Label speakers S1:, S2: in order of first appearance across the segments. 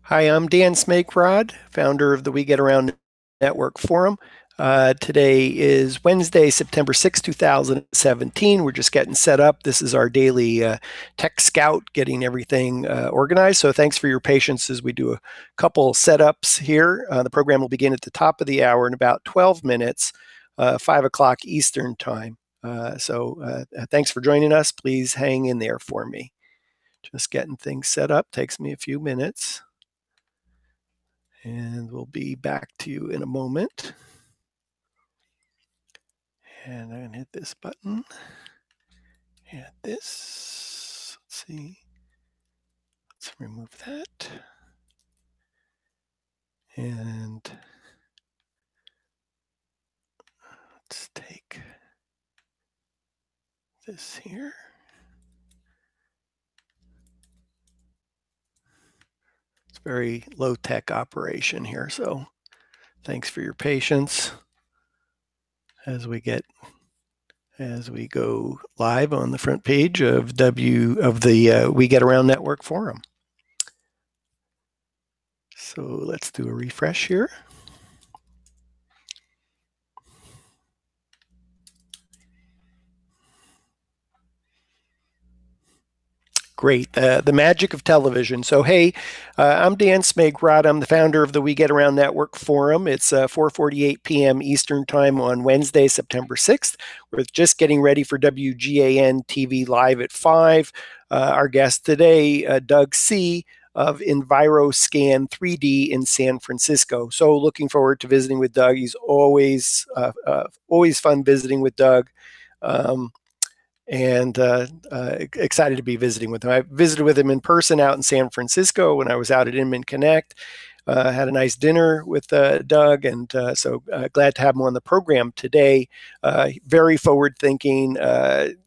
S1: Hi, I'm Dan Smigrod, founder of the We Get Around Network Forum. Today is Wednesday, September 6, 2017. We're just getting set up. This is our daily tech scout, getting everything organized. So thanks for your patience as we do a couple setups here. The program will begin at the top of the hour in about 12 minutes, 5 o'clock Eastern time. Thanks for joining us. Please hang in there for me. Just getting things set up. Takes me a few minutes. And we'll be back to you in a moment. And I'm going to hit this button. Hit this. Let's see. Let's remove that. And let's take this here. It's a very low-tech operation here, so thanks for your patience as we go live on the front page of the We Get Around Network Forum. So let's do a refresh here. Great. The magic of television. So, hey, I'm Dan Smigrod. I'm the founder of the We Get Around Network Forum. It's 4:48 p.m. Eastern Time on Wednesday, September 6th. We're just getting ready for WGAN-TV Live at 5. Our guest today, Doug C. of Enviroscan3D in San Francisco. So looking forward to visiting with Doug. He's always fun visiting with Doug. Excited to be visiting with him. I visited with him in person out in San Francisco when I was out at Inman Connect. Had a nice dinner with Doug, and so glad to have him on the program today. Very forward-thinking,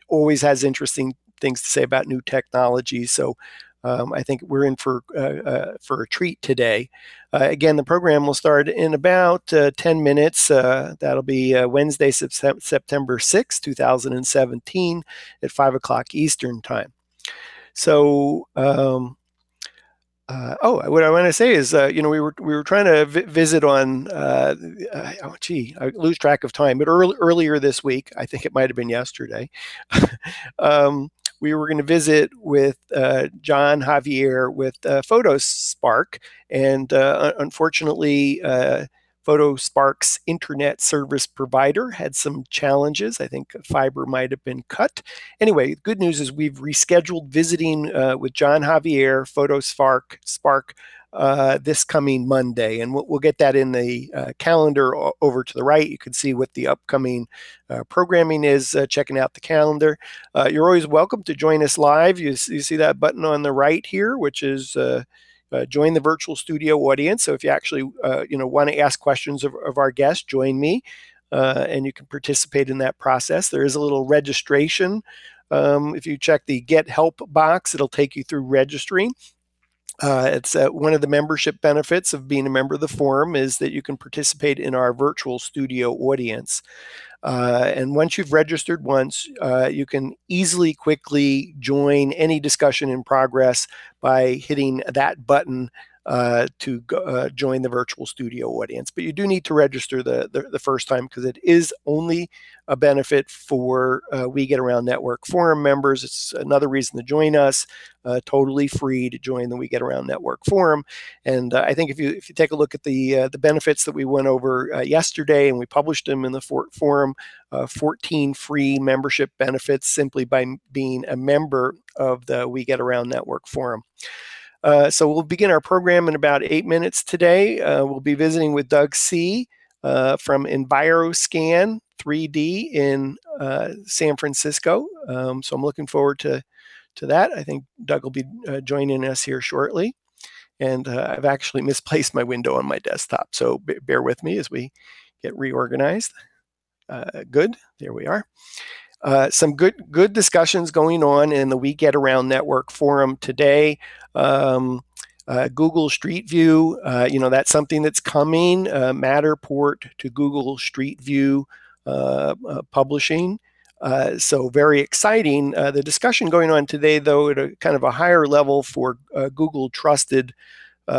S1: always has interesting things to say about new technology. So I think we're in for a treat today. Again, the program will start in about 10 minutes. That'll be Wednesday, September 6, 2017 at 5 o'clock Eastern Time. So, what I want to say is, we were trying to visit on, I lose track of time, but earlier this week, I think it might have been yesterday, we were going to visit with John Javier with PhotoSpark, and unfortunately, PhotoSpark's internet service provider had some challenges. I think fiber might have been cut. Anyway, good news is we've rescheduled visiting with John Javier, PhotoSpark, this coming Monday, and we'll get that in the calendar over to the right. You can see what the upcoming programming is, checking out the calendar. You're always welcome to join us live. You see that button on the right here, which is join the virtual studio audience. So if you actually want to ask questions of our guests, join me, and you can participate in that process. There is a little registration. If you check the Get Help box, it'll take you through registering. It's one of the membership benefits of being a member of the forum is that you can participate in our virtual studio audience. And once you've registered once, you can quickly join any discussion in progress by hitting that button to join the virtual studio audience. But you do need to register the first time because it is only a benefit for We Get Around Network Forum members. It's another reason to join us. Totally free to join the We Get Around Network Forum. And I think if you take a look at the benefits that we went over yesterday, and we published them in the forum, 14 free membership benefits simply by being a member of the We Get Around Network Forum. So we'll begin our program in about 8 minutes today. We'll be visiting with Doug C. From Enviroscan3D in San Francisco. So I'm looking forward to that. I think Doug will be joining us here shortly. And I've actually misplaced my window on my desktop, so bear with me as we get reorganized. Good, there we are. Some good discussions going on in the We Get Around Network Forum today. Google Street View, that's something that's coming. Matterport to Google Street View publishing. So very exciting. The discussion going on today, though, at a kind of a higher level for Google trusted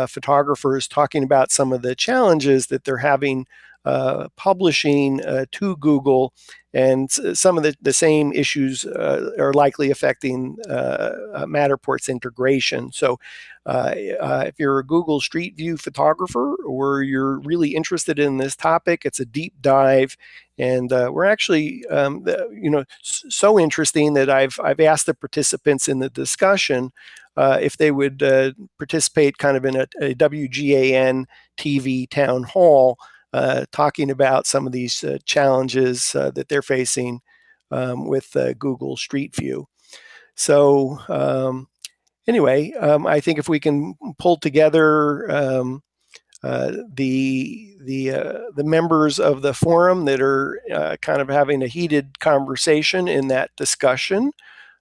S1: photographers talking about some of the challenges that they're having publishing to Google, and some of the same issues are likely affecting Matterport's integration. So if you're a Google Street View photographer or you're really interested in this topic, it's a deep dive. And we're actually, so interesting that I've asked the participants in the discussion if they would participate kind of in a WGAN TV town hall, talking about some of these challenges that they're facing with Google Street View. So anyway, I think if we can pull together the members of the forum that are kind of having a heated conversation in that discussion.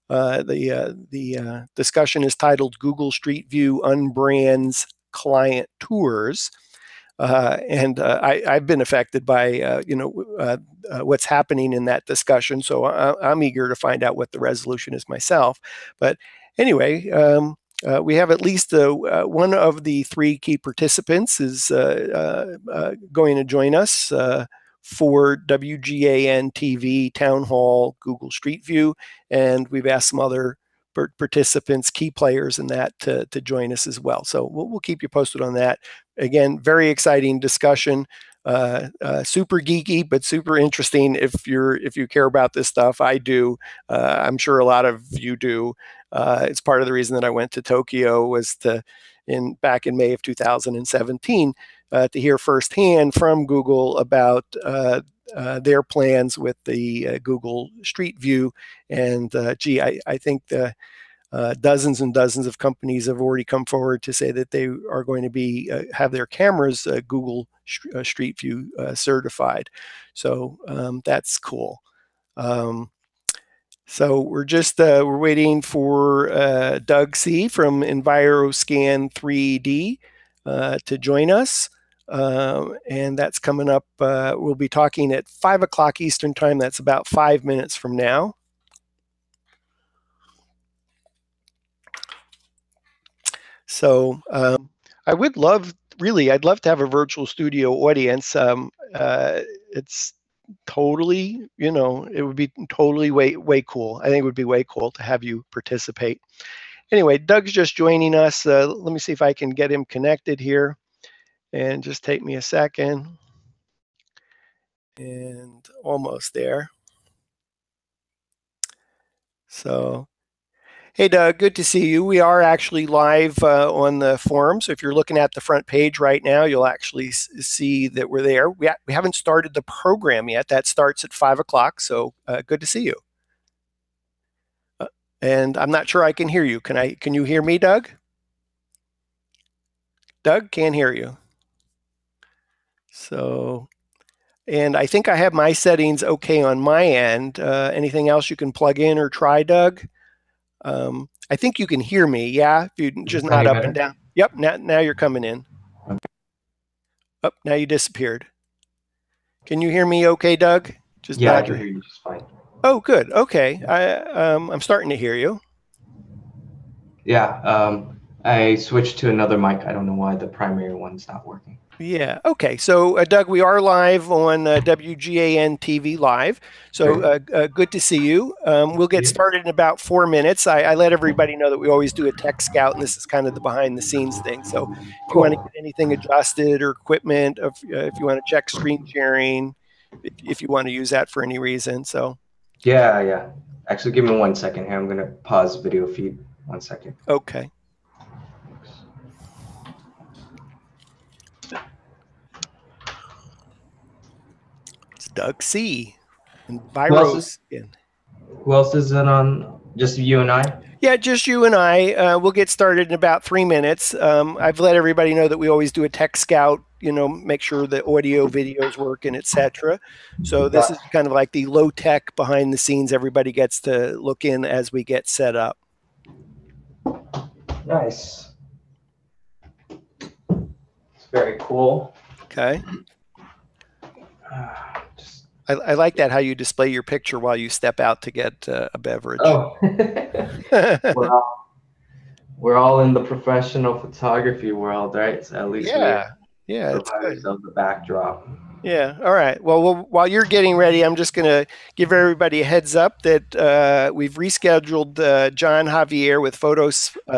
S1: The discussion is titled Google Street View Unbrands Client Tours. I've been affected by what's happening in that discussion, so I'm eager to find out what the resolution is myself. But anyway, we have at least one of the three key participants is going to join us for WGAN TV Town Hall Google Street View, and we've asked some other participants, key players in that, to join us as well. So we'll keep you posted on that. Again, very exciting discussion, super geeky, but super interesting if you care about this stuff. I do. I'm sure a lot of you do. It's part of the reason that I went to Tokyo was back in May of 2017 to hear firsthand from Google about their plans with the Google Street View. And I think the dozens and dozens of companies have already come forward to say that they are going to be have their cameras Google Street View certified. So that's cool. So we're waiting for Doug C. from Enviroscan3D to join us. And that's coming up. We'll be talking at 5 o'clock Eastern Time. That's about 5 minutes from now. So I would love, I'd love to have a virtual studio audience. It's totally, it would be totally way cool. I think it would be way cool to have you participate. Anyway, Doug's just joining us. Let me see if I can get him connected here. And just take me a second. And almost there. So, hey, Doug, good to see you. We are actually live on the forum. So if you're looking at the front page right now, you'll actually see that we're there. We haven't started the program yet. That starts at 5 o'clock. So good to see you. And I'm not sure I can hear you. Can you hear me, Doug? Doug, can't hear you. So, and I think I have my settings okay on my end. Anything else you can plug in or try, Doug? I think you can hear me, yeah? If you just not up and down. Yep, now you're coming in. Oh, now you disappeared. Can you hear me okay, Doug?
S2: Yeah, I can hear you just fine.
S1: Oh, good. Okay. I'm starting to hear you.
S2: Yeah, I switched to another mic. I don't know why the primary one's not working.
S1: Yeah. Okay. So, Doug, we are live on WGAN TV Live. So good to see you. We'll get started in about 4 minutes. I let everybody know that we always do a tech scout, and this is kind of the behind the scenes thing. So if you want to get anything adjusted or equipment, if you want to check screen sharing, if you want to use that for any reason. So.
S2: Yeah. Actually, give me 1 second here. I'm going to pause video feed. 1 second.
S1: Okay. Doug C. and Enviroscan.
S2: Who else is in on? Just you and I?
S1: Yeah, just you and I. We'll get started in about 3 minutes. I've let everybody know that we always do a tech scout, make sure the audio, videos working, etc. So this is kind of like the low tech behind the scenes. Everybody gets to look in as we get set up.
S2: Nice. It's very cool.
S1: Okay. I like that, how you display your picture while you step out to get a beverage.
S2: Oh. Well, we're all in the professional photography world, right? So at least we
S1: Yeah, yeah, it's
S2: provide
S1: good.
S2: ourselves a backdrop.
S1: Yeah. All right. Well, while you're getting ready, I'm just going to give everybody a heads up that we've rescheduled John Javier with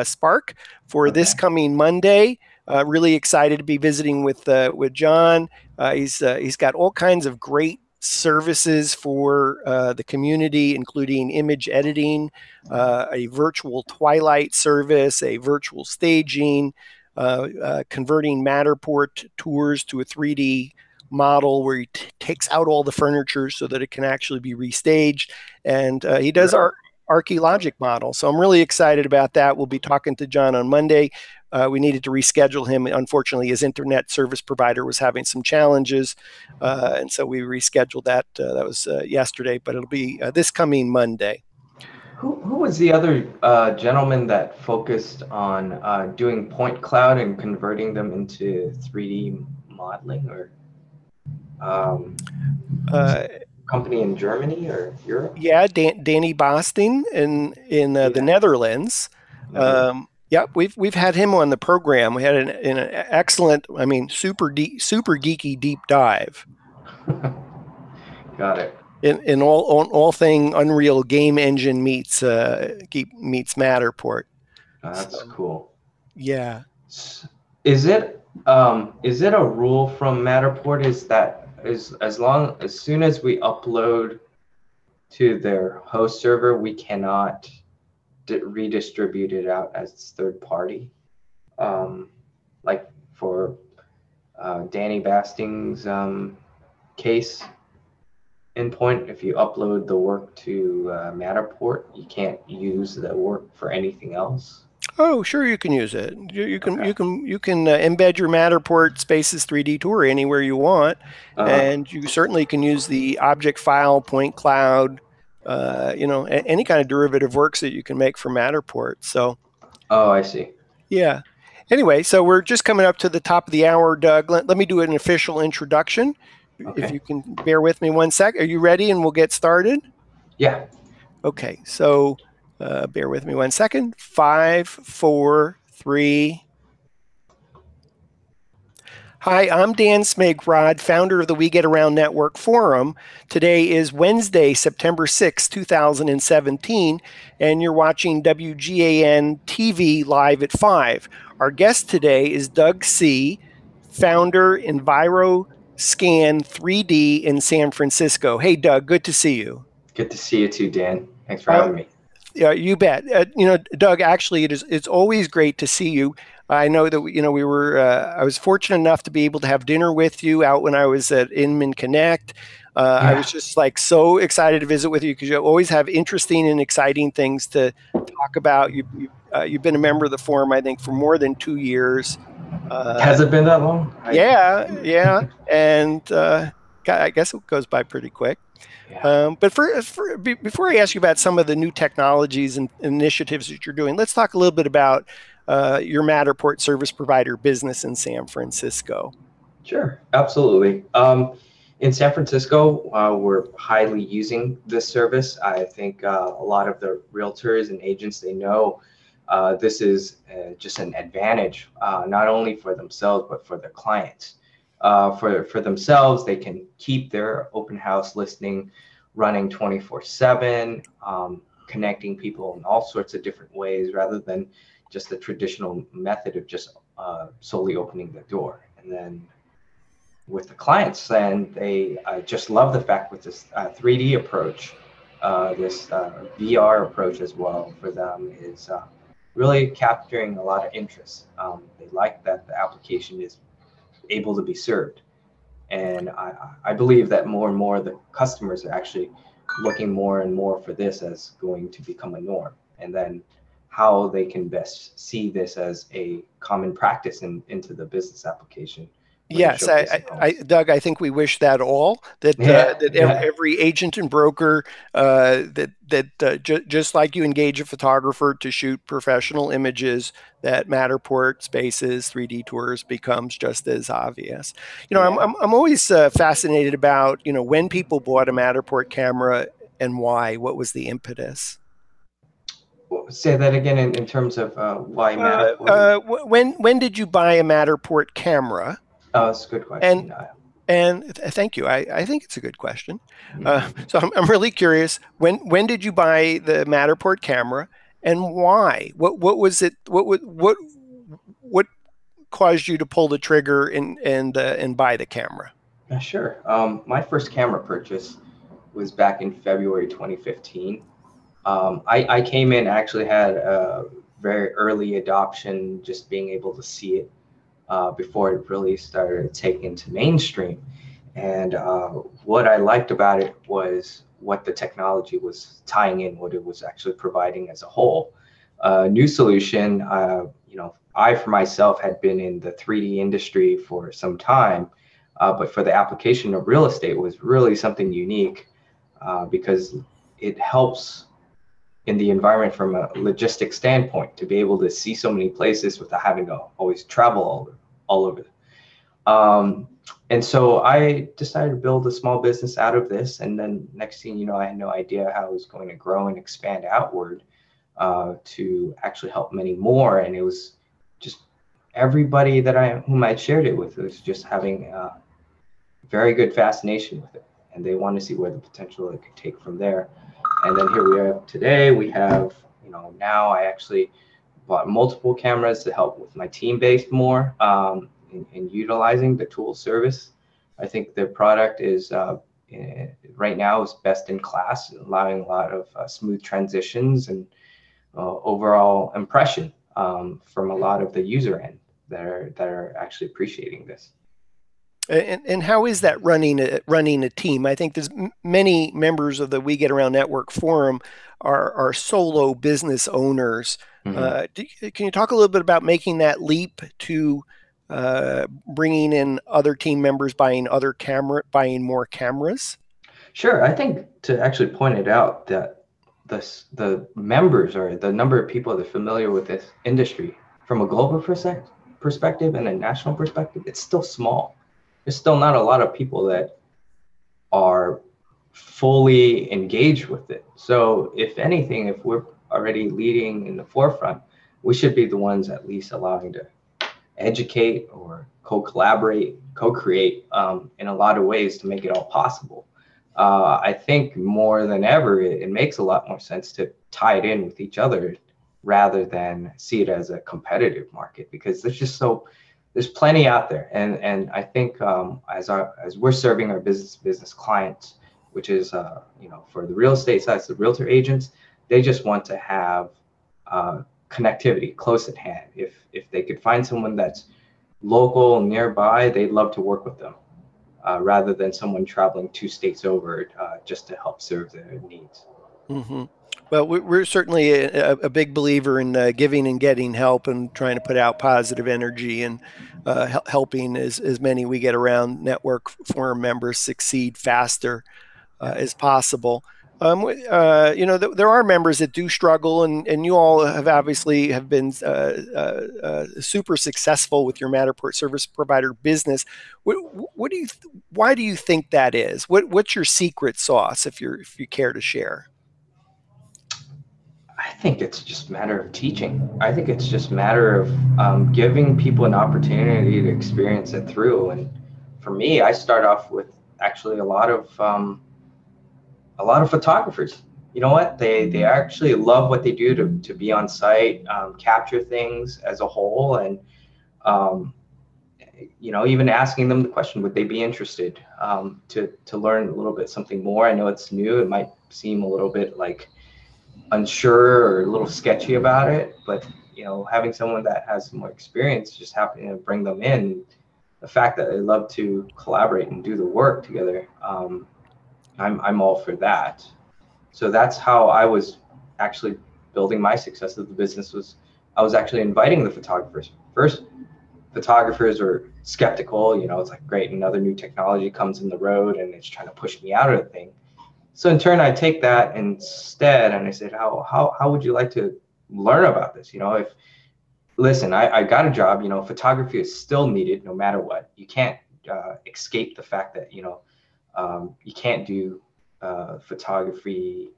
S1: Spark for this
S2: Okay.
S1: coming Monday. Really excited to be visiting with John. He's got all kinds of great services for the community, including image editing, a virtual twilight service, a virtual staging, converting Matterport tours to a 3D model where he takes out all the furniture so that it can actually be restaged. And he does
S2: Really?
S1: our archaeologic model. So I'm really excited about that. We'll be talking to John on Monday. We needed to reschedule him. Unfortunately, his internet service provider was having some challenges. And so we rescheduled that. That was yesterday, but it'll be this coming Monday.
S2: Who was the other gentleman that focused on doing point cloud and converting them into 3D modeling, or was
S1: Uh,
S2: it a company in Germany or Europe?
S1: yeah, Danny Bosting in the
S2: Yeah.
S1: Netherlands.
S2: Hmm.
S1: Yeah, we've had him on the program. We had an excellent, I mean, super geeky deep dive
S2: Got it.
S1: in all thing Unreal game engine meets Matterport.
S2: That's
S1: So
S2: cool.
S1: yeah,
S2: S- is it a rule from Matterport is that is as soon as we upload to their host server, we cannot redistribute it out as third party? Um, like for Danny Basting's case endpoint, if you upload the work to Matterport, you can't use the work for anything else.
S1: oh, sure, you can use it.
S2: Okay.
S1: You can embed your Matterport Spaces 3D tour anywhere you want,
S2: Uh,
S1: and you certainly can use the object file, point cloud, any kind of derivative works that you can make for Matterport. So
S2: oh, I see.
S1: yeah. Anyway, so we're just coming up to the top of the hour, Doug. Let me do an official introduction. If
S2: Okay.
S1: you can bear with me one sec. Are you ready? And we'll get started.
S2: Yeah.
S1: Okay, so bear with me one second. 5, 4, 3. Hi, I'm Dan Smigrod, founder of the We Get Around Network Forum. Today is Wednesday, September 6, 2017, and you're watching WGAN TV live at 5. Our guest today is Doug C., founder Enviroscan3D in San Francisco. Hey, Doug, good to see you.
S2: Good to see you too, Dan. Thanks for
S1: Uh,
S2: having me.
S1: Yeah, you bet. Doug, actually, it's always great to see you. I know that we were. I was fortunate enough to be able to have dinner with you out when I was at Inman Connect. I was
S2: Yeah.
S1: just like so excited to visit with you because you always have interesting and exciting things to talk about. You've been a member of the forum, I think, for more than 2 years. Uh,
S2: Has it been that long?
S1: yeah, yeah, and I guess it goes by pretty quick.
S2: Yeah.
S1: But before I ask you about some of the new technologies and initiatives that you're doing, let's talk a little bit about your Matterport service provider business in San Francisco.
S2: Sure, absolutely. In San Francisco, we're highly using this service. I think a lot of the realtors and agents, they know this is just an advantage, not only for themselves, but for their clients. For themselves, they can keep their open house listing running 24/7, connecting people in all sorts of different ways rather than just the traditional method of just solely opening the door. And then with the clients, and they just love the fact with this 3D approach, this VR approach as well for them is really capturing a lot of interest. They like that the application is able to be served. And I believe that more and more the customers are actually looking more and more for this as going to become a norm. And then how they can best see this as a common practice into the business application when they're
S1: Yes,
S2: showcasing homes.
S1: Doug, I think we wish that all
S2: Yeah,
S1: that
S2: yeah,
S1: every agent and broker just like you engage a photographer to shoot professional images, that Matterport Spaces 3D tours becomes just as obvious.
S2: yeah.
S1: I'm always fascinated about when people bought a Matterport camera and why. What was the impetus?
S2: Say that again in terms of why
S1: Uh,
S2: Matterport?
S1: uh, when did you buy a Matterport camera?
S2: Oh, that's a good
S1: And
S2: question.
S1: thank you. I think it's a good question.
S2: Mhm.
S1: So I'm really curious. When did you buy the Matterport camera, and why? What was it? What caused you to pull the trigger and buy the camera?
S2: Yeah, sure. My first camera purchase was back in February 2015. I came in, actually had a very early adoption, just being able to see it before it really started taking to mainstream. And what I liked about it was what the technology was tying in, what it was actually providing as a whole. New solution, I for myself had been in the 3D industry for some time, but for the application of real estate was really something unique because it helps in the environment from a logistic standpoint to be able to see so many places without having to always travel all over. Um, and so I decided to build a small business out of this. And then next thing you know, I had no idea how it was going to grow and expand outward to actually help many more. And it was just everybody whom I shared it with was just having very good fascination with it. And they want to see where the potential it could take from there. And then here we are today. We have, now I actually bought multiple cameras to help with my team based more in utilizing the tool service. I think the product is right now is best in class, allowing a lot of smooth transitions and overall impression from a lot of the user end that are actually appreciating this.
S1: And how is that running a team? I think there's many members of the We Get Around Network Forum are solo business owners.
S2: Mhm.
S1: Can you talk a little bit about making that leap to bringing in other team members, buying more cameras?
S2: Sure. I think to actually point it out that the members or the number of people that are familiar with this industry from a global perspective and a national perspective, it's still small. There's still not a lot of people that are fully engaged with it. So if anything, if we're already leading in the forefront, we should be the ones at least allowing to educate or co-collaborate, co-create in a lot of ways to make it all possible. I think more than ever, it makes a lot more sense to tie it in with each other rather than see it as a competitive market because there's plenty out there, and I think as we're serving our business clients, which is for the real estate side, the realtor agents, they just want to have connectivity close at hand. If they could find someone that's local nearby, they'd love to work with them rather than someone traveling 2 states over just to help serve their needs.
S1: Hmm. Well, we're certainly a big believer in giving and getting help and trying to put out positive energy and helping as many We Get Around Network Forum members succeed faster
S2: Yeah.
S1: as possible. There are members that do struggle, and you all have obviously have been super successful with your Matterport service provider business. What do you? Why do you think that is? What's your secret sauce, if you care to share?
S2: I think it's just a matter of teaching. I think it's just a matter of giving people an opportunity to experience it through. And for me, I start off with actually a lot of photographers. You know what? They actually love what they do to be on site, capture things as a whole, and um, even asking them the question, would they be interested to learn a little bit something more? I know it's new. It might seem a little bit like unsure or a little sketchy about it, but having someone that has more experience, just happening to bring them in, the fact that they love to collaborate and do the work together, I'm all for that. So that's how I was actually building my success of the business. Was I was actually inviting the photographers first. Photographers are skeptical. It's like, great, another new technology comes in the road and it's trying to push me out of the thing. So in turn, I take that instead and I said, how would you like to learn about this? If listen, I got a job. Photography is still needed no matter what. You can't escape the fact that you can't do photography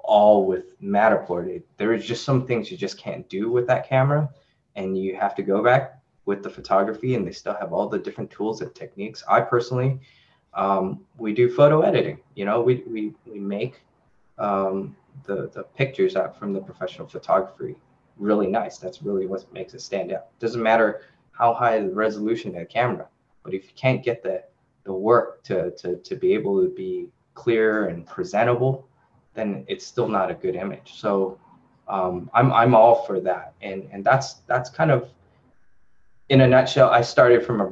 S2: all with Matterport. There is just some things you just can't do with that camera, and you have to go back with the photography, and they still have all the different tools and techniques. I personally, we do photo editing. We make the pictures out from the professional photography really nice. That's really what makes it stand out. Doesn't matter how high the resolution of the camera, but if you can't get the work to be able to be clear and presentable, then it's still not a good image. So I'm all for that, and that's kind of, in a nutshell. I started from a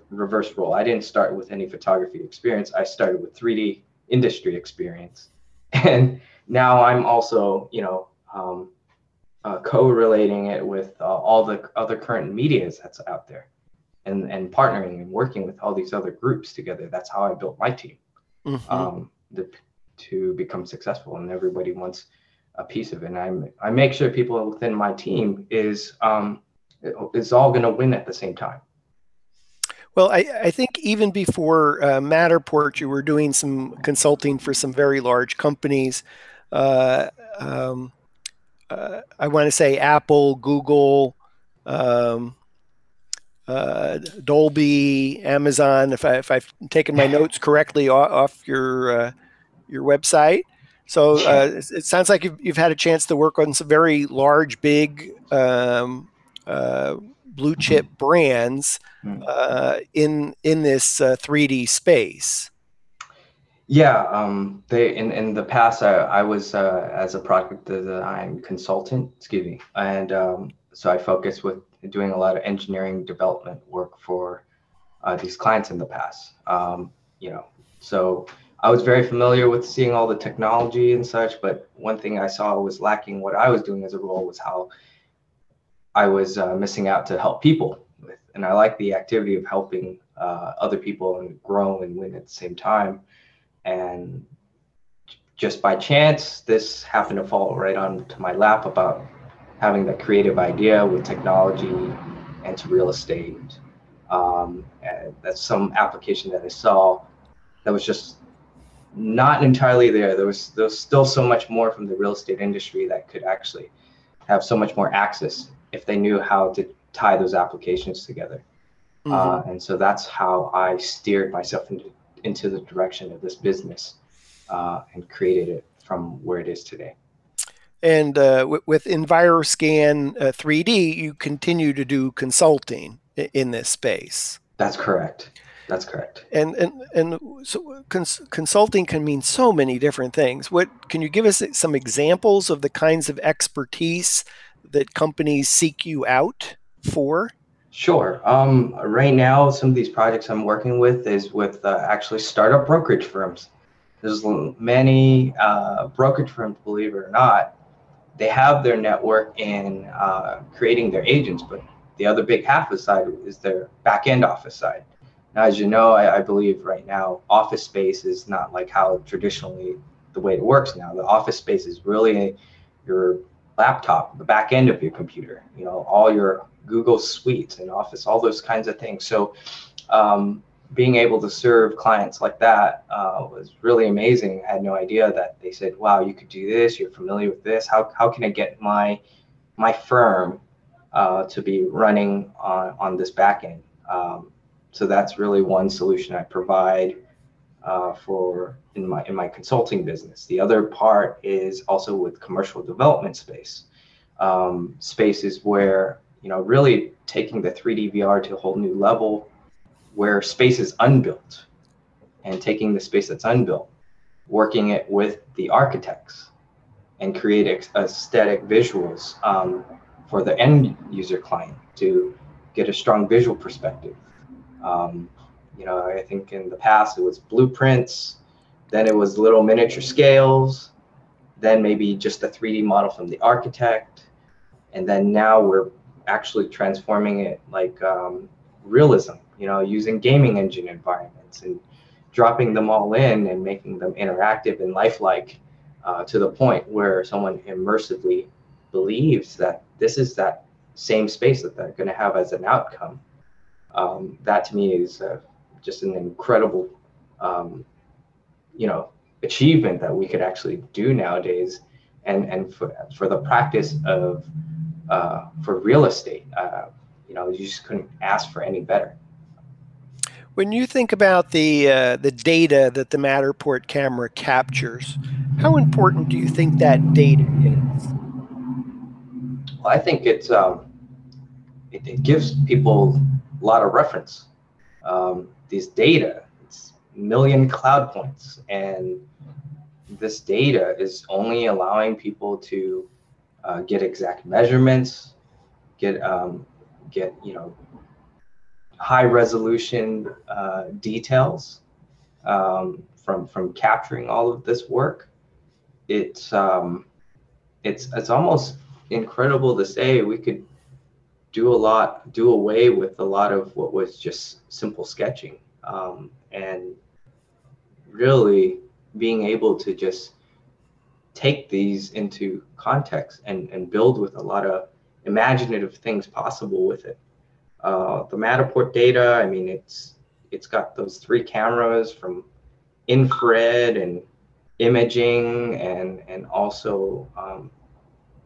S2: reverse role. I didn't start with any photography experience. I started with 3D industry experience, and now I'm also correlating it with all the other current medias that's out there, and partnering and working with all these other groups together. That's how I built my team. Mm-hmm. To become successful, and everybody wants a piece of it. And I make sure people within my team is all going to win at the same time.
S1: Well, I think even before Matterport, you were doing some consulting for some very large companies. I want to say Apple, Google, Dolby, Amazon. If I've taken my notes correctly off your website. So it sounds like you've had a chance to work on some very large, big blue chip brands in this 3D space.
S2: Yeah, in the past I was as a product design consultant, and so I focused with doing a lot of engineering development work for these clients in the past. So I was very familiar with seeing all the technology and such, but one thing I saw was lacking what I was doing as a role was how I was missing out to help people with, and I like the activity of helping other people and grow and win at the same time. And just by chance, this happened to fall right onto my lap about having that creative idea with technology and to real estate. And that's some application that I saw that was just not entirely there. There was still so much more from the real estate industry that could actually have so much more access if they knew how to tie those applications together. Mm-hmm. And so that's how I steered myself into the direction of this business and created it from where it is today.
S1: And with Enviroscan3D, you continue to do consulting in this space.
S2: That's correct. That's correct.
S1: And so consulting can mean so many different things. What can you give us some examples of the kinds of expertise that companies seek you out for?
S2: Sure. Right now, some of these projects I'm working with is with actually startup brokerage firms. There's many brokerage firms, believe it or not, they have their network in creating their agents, but the other big half of the side is their back-end office side. Now, as you know, I believe right now, office space is not like how traditionally the way it works now. The office space is really your laptop, the back end of your computer, all your Google suites and Office, all those kinds of things. So being able to serve clients like that was really amazing. I had no idea that they said, wow, you could do this, you're familiar with this. How can I get my firm to be running on this back end? So that's really one solution I provide in my consulting business. The other part is also with commercial development space. Spaces where, really taking the 3D VR to a whole new level, where space is unbuilt, and taking the space that's unbuilt, working it with the architects and create aesthetic visuals for the end user client to get a strong visual perspective. I think in the past it was blueprints, then it was little miniature scales, then maybe just a 3D model from the architect, and then now we're actually transforming it like realism, using gaming engine environments and dropping them all in and making them interactive and lifelike to the point where someone immersively believes that this is that same space that they're going to have as an outcome. That to me is just an incredible, achievement that we could actually do nowadays and for the practice of for real estate, you just couldn't ask for any better.
S1: When you think about the data that the Matterport camera captures, how important do you think that data is?
S2: Well, I think it gives people a lot of reference. These data, it's a million cloud points, and this data is only allowing people to get exact measurements, get high resolution details from capturing all of this work. It's almost incredible to say we could do away with a lot of what was just simple sketching, and really being able to just take these into context and build with a lot of imaginative things possible with it. The Matterport data, I mean, it's got those 3 cameras from infrared and imaging, and also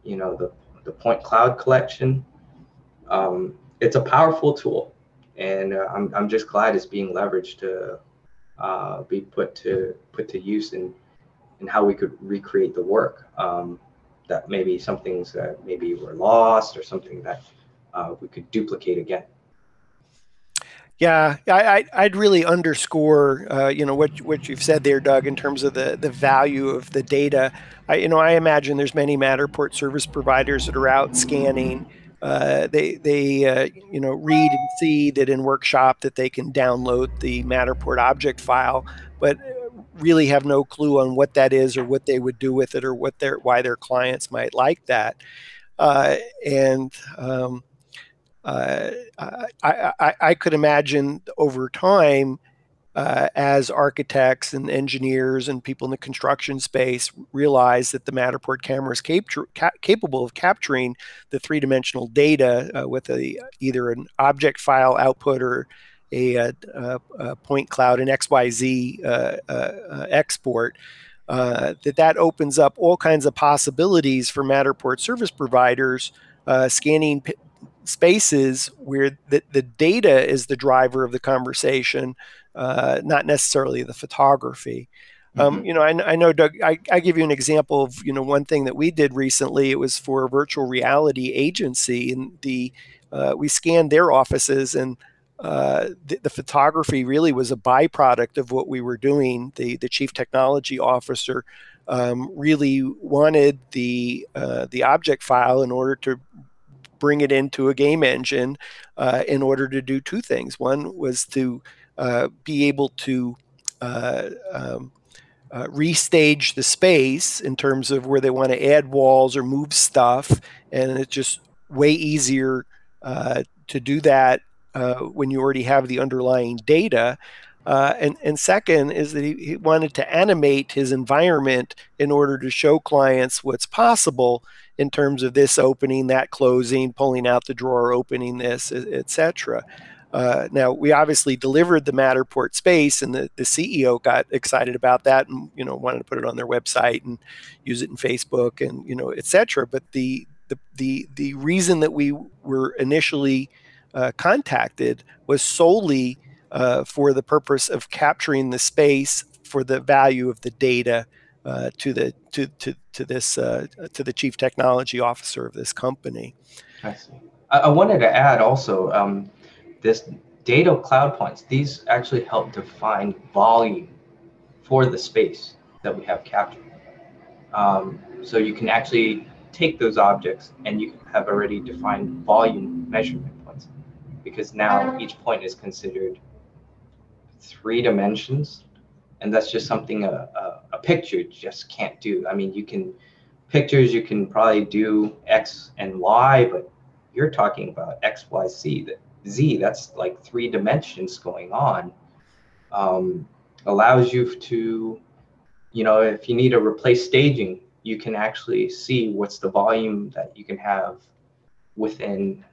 S2: the point cloud collection. It's a powerful tool, and I'm just glad it's being leveraged to be put to use in how we could recreate the work. That maybe some things that maybe were lost, or something that we could duplicate again.
S1: Yeah, I'd really underscore, what you've said there, Doug, in terms of the value of the data. I imagine there's many Matterport service providers that are out scanning. They read and see that in workshop that they can download the Matterport object file, but really have no clue on what that is, or what they would do with it, or why their clients might like that. And I could imagine over time, as architects and engineers and people in the construction space realize that the Matterport camera is capable of capturing the 3-dimensional data with either an object file output, or a point cloud, an XYZ export, that opens up all kinds of possibilities for Matterport service providers, scanning spaces where the data is the driver of the conversation, not necessarily the photography. I know, Doug, I give you an example of, one thing that we did recently. It was for a virtual reality agency, and we scanned their offices, and the photography really was a byproduct of what we were doing. The chief technology officer really wanted the object file in order to bring it into a game engine, in order to do 2 things. One was to be able to restage the space in terms of where they want to add walls or move stuff, and it's just way easier to do that when you already have the underlying data. And second is that he wanted to animate his environment in order to show clients what's possible in terms of this opening, that closing, pulling out the drawer, opening this, etc. Now, we obviously delivered the Matterport space, and the CEO got excited about that, and wanted to put it on their website and use it in Facebook, and etc. But the reason that we were initially contacted was solely for the purpose of capturing the space for the value of the data, to the chief technology officer of this company.
S2: I see. I wanted to add also, this data cloud points, these actually help define volume for the space that we have captured. So you can actually take those objects, and you have already defined volume measurement points, because now each point is considered 3 dimensions, and that's just something a picture just can't do. I mean, pictures you can probably do X and Y, but you're talking about X, Y, Z. That's like 3 dimensions going on. Allows you to, if you need to replace staging, you can actually see what's the volume that you can have within.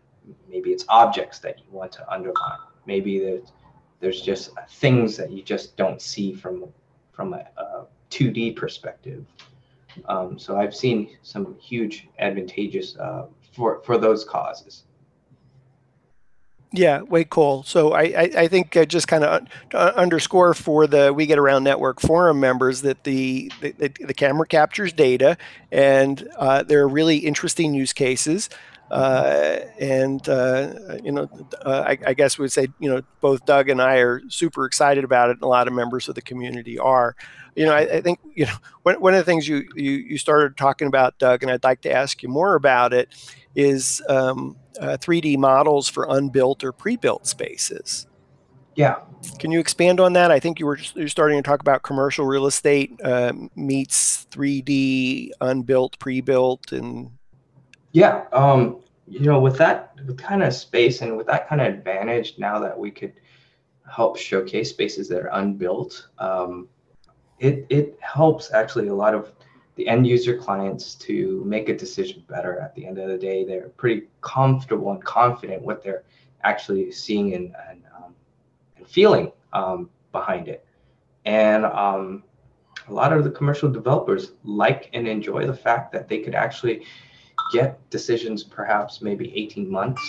S2: Maybe it's objects that you want to underline. Maybe there's just things that you just don't see from a 2D perspective. So I've seen some huge advantageous for those causes.
S1: Yeah, way cool. So I think just kind of underscore for the We Get Around Network Forum members that the camera captures data, and there are really interesting use cases. And I guess we'd say both Doug and I are super excited about it, and a lot of members of the community are. I think one of the things you started talking about, Doug, and I'd like to ask you more about it, is 3D models for unbuilt or pre-built spaces.
S2: Yeah.
S1: Can you expand on that? I think you're starting to talk about commercial real estate meets 3D unbuilt, pre-built, and
S2: Yeah. With that kind of space and with that kind of advantage, now that we could help showcase spaces that are unbuilt, it helps actually a lot of the end user clients to make a decision better. At the end of the day, they're pretty comfortable and confident what they're actually seeing and feeling behind it. And a lot of the commercial developers like and enjoy the fact that they could actually get decisions perhaps maybe 18 months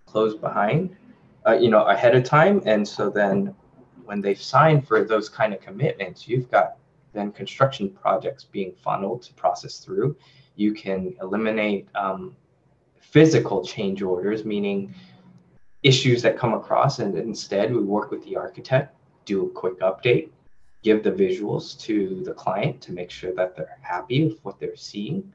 S2: closed behind, ahead of time. And so then when they've signed for those kind of commitments, you've got then construction projects being funneled to process through. You can eliminate physical change orders, meaning issues that come across, and instead we work with the architect, do a quick update, give the visuals to the client to make sure that they're happy with what they're seeing,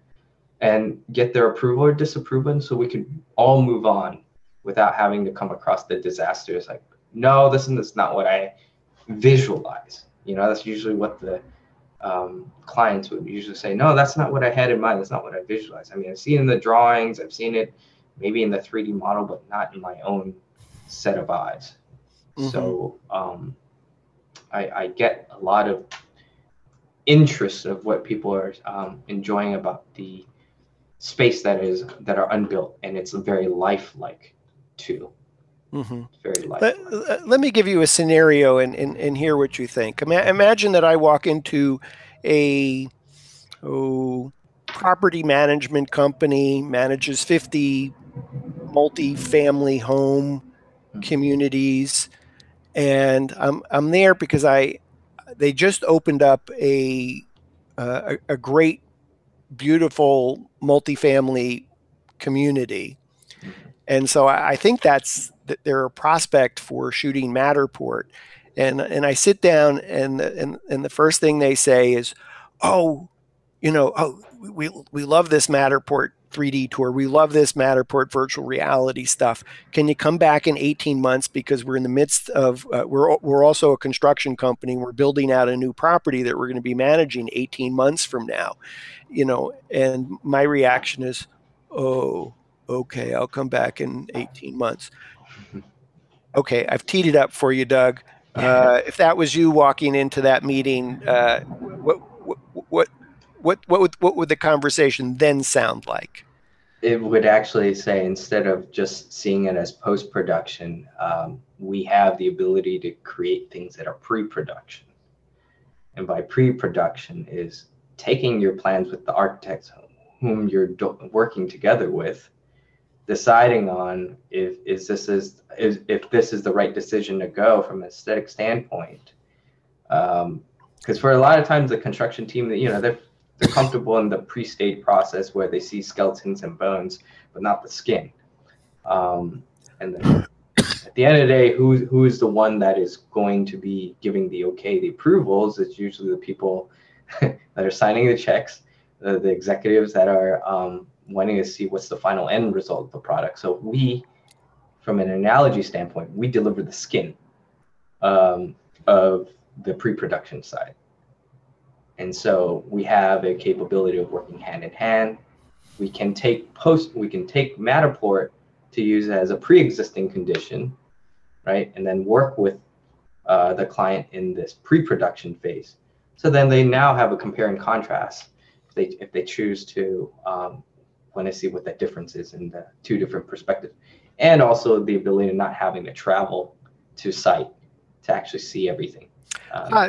S2: and get their approval or disapproval, and so we can all move on without having to come across the disasters like, no, this is not what I visualize. That's usually what the clients would usually say, no, that's not what I had in mind. That's not what I visualized. I mean, I've seen it in the drawings, I've seen it maybe in the 3D model, but not in my own set of eyes. Mm-hmm. So I get a lot of interest of what people are enjoying about the space that are unbuilt, and it's very lifelike too.
S1: Mm-hmm.
S2: Very lifelike.
S1: Let me give you a scenario and hear what you think. Imagine that I walk into a property management company, manages 50 multi-family home communities, and I'm there because they just opened up a great, beautiful multifamily community, and so I think that they're a prospect for shooting Matterport, and I sit down and the first thing they say is, oh, we love this Matterport 3D tour. We love this Matterport virtual reality stuff. Can you come back in 18 months because we're in the midst of we're also a construction company. We're building out a new property that we're going to be managing 18 months from now. And my reaction is, oh, okay, I'll come back in 18 months. Okay, I've teed it up for you, Doug. If that was you walking into that meeting, what would the conversation then sound like?
S2: It would actually say, instead of just seeing it as post-production, we have the ability to create things that are pre-production. And by pre-production is taking your plans with the architects whom you're working together with, deciding on if this is the right decision to go from an aesthetic standpoint. Because for a lot of times the construction team, they're comfortable in the pre-stage process where they see skeletons and bones, but not the skin. And then at the end of the day, who is the one that is going to be giving the approvals? It's usually the people that are signing the checks, the executives that are wanting to see what's the final end result of the product. So we, from an analogy standpoint, we deliver the skin of the pre-production side. And so we have a capability of working hand in hand. We can take Matterport to use as a pre-existing condition, right? And then work with the client in this pre-production phase. So then they now have a compare and contrast if they choose to want to see what that difference is in the two different perspectives. And also the ability of not having to travel to site to actually see everything.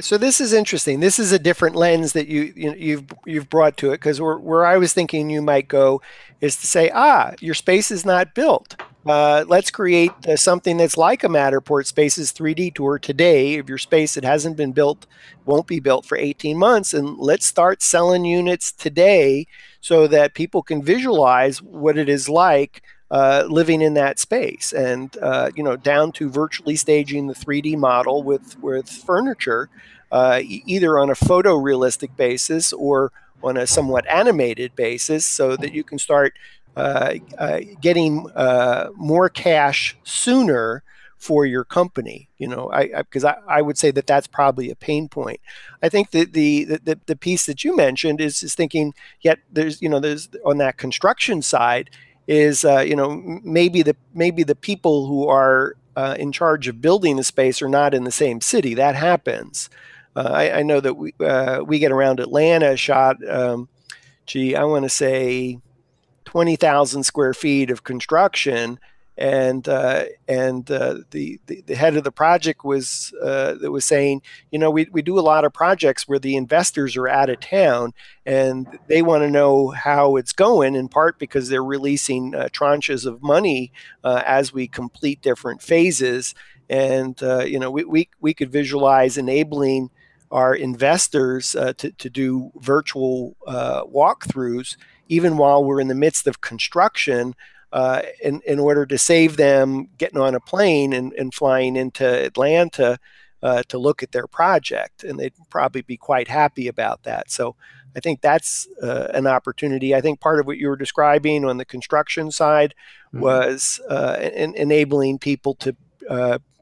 S1: So this is interesting. This is a different lens that you've brought to it, because where I was thinking you might go is to say, your space is not built. Let's create something that's like a Matterport Spaces 3D tour today of your space that hasn't been built, won't be built for 18 months, and let's start selling units today so that people can visualize what it is like living in that space, and down to virtually staging the 3D model with furniture, either on a photorealistic basis or on a somewhat animated basis, so that you can start getting more cash sooner for your company. Because I would say that that's probably a pain point. I think that the piece that you mentioned is thinking, yet there's on that construction side is maybe the people who are in charge of building the space are not in the same city. That happens. I know that we get around Atlanta, shot, I want to say 20,000 square feet of construction, and the head of the project was that was saying, we do a lot of projects where the investors are out of town, and they want to know how it's going, in part because they're releasing tranches of money as we complete different phases, and we could visualize enabling our investors to do virtual walkthroughs even while we're in the midst of construction, in order to save them getting on a plane and flying into Atlanta to look at their project. And they'd probably be quite happy about that. So I think that's an opportunity. I think part of what you were describing on the construction side was enabling people to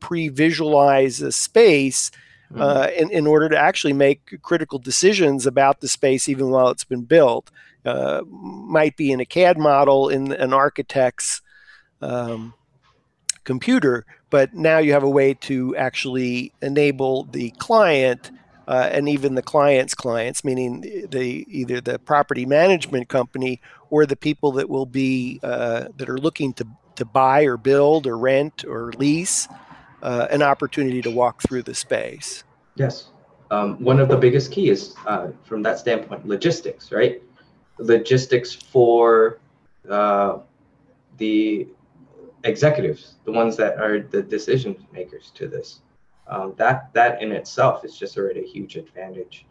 S1: pre-visualize a space in order to actually make critical decisions about the space even while it's been built. Might be in a CAD model in an architect's computer, but now you have a way to actually enable the client and even the client's clients, meaning either the property management company or the people that will be that are looking to buy or build or rent or lease, an opportunity to walk through the space.
S2: Yes. One of the biggest keys from that standpoint, logistics, right? Logistics for the executives, the ones that are the decision makers to this. That in itself is just already a huge advantage,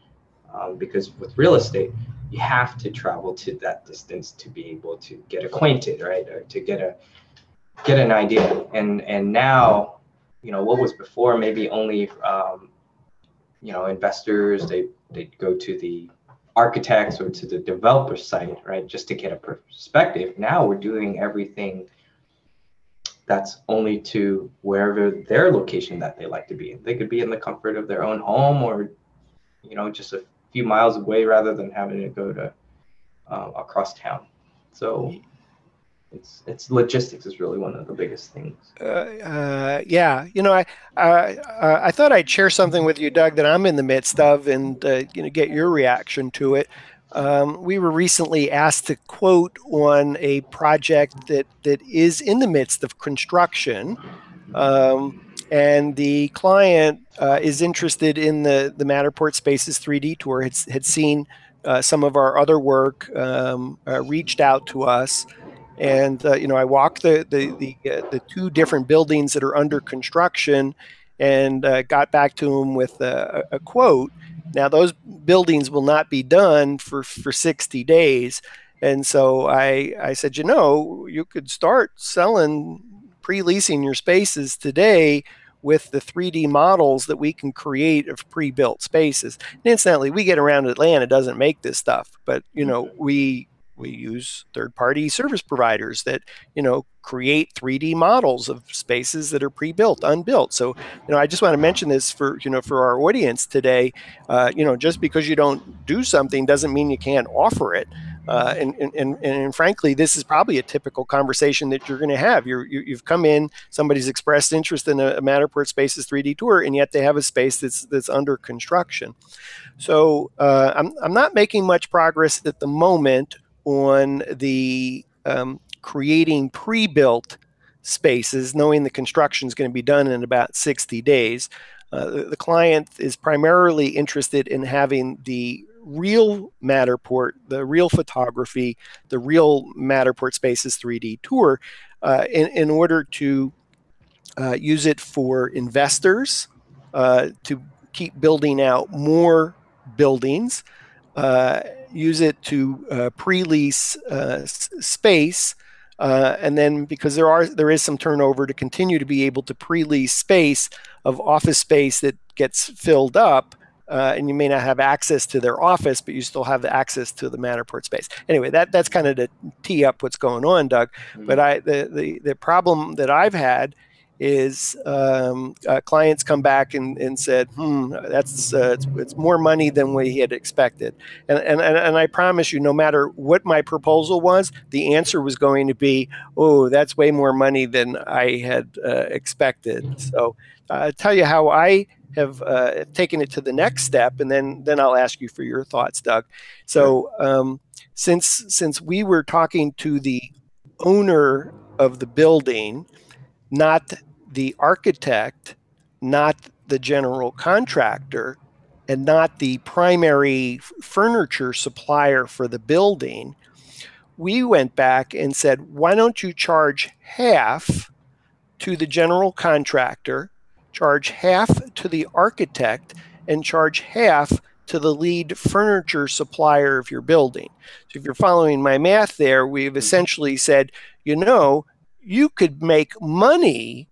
S2: because with real estate, you have to travel to that distance to be able to get acquainted, right, or to get an idea. And now, what was before maybe only investors, they go to the architects or to the developer site, right, just to get a perspective. Now we're doing everything that's only to wherever their location that they like to be in. They could be in the comfort of their own home, or just a few miles away, rather than having to go to across town. So it's logistics is really one of the biggest things.
S1: Yeah, I thought I'd share something with you, Doug, that I'm in the midst of, and get your reaction to it. We were recently asked to quote on a project that is in the midst of construction, and the client is interested in the Matterport Spaces 3D tour. Had seen some of our other work, reached out to us. And I walked the two different buildings that are under construction, and got back to him with a quote. Now those buildings will not be done for 60 days, and so I said, you could start selling, pre-leasing your spaces today with the 3D models that we can create of pre-built spaces. And incidentally, we get around Atlanta doesn't make this stuff, but we use third-party service providers that create 3D models of spaces that are pre-built, unbuilt. So I just want to mention this for our audience today. Just because you don't do something doesn't mean you can't offer it. And frankly, this is probably a typical conversation that you're going to have. You've come in, somebody's expressed interest in a Matterport Spaces 3D tour, and yet they have a space that's under construction. So I'm not making much progress at the moment on the creating pre-built spaces, knowing the construction is going to be done in about 60 days. The client is primarily interested in having the real Matterport, the real photography, the real Matterport Spaces 3D tour in order to use it for investors to keep building out more buildings, use it to pre-lease space, and then because there is some turnover, to continue to be able to pre-lease space of office space that gets filled up. And you may not have access to their office, but you still have the access to the Matterport space. Anyway, that's kind of to tee up what's going on, Doug. But the problem that I've had is clients come back and said, that's it's more money than we had expected. And I promise you, no matter what my proposal was, the answer was going to be, oh, that's way more money than I had expected. So I'll tell you how I have taken it to the next step, and then I'll ask you for your thoughts, Doug. So since we were talking to the owner of the building, not the architect, not the general contractor, and not the primary furniture supplier for the building, we went back and said, why don't you charge half to the general contractor, charge half to the architect, and charge half to the lead furniture supplier of your building? So if you're following my math there, we've essentially said, you could make money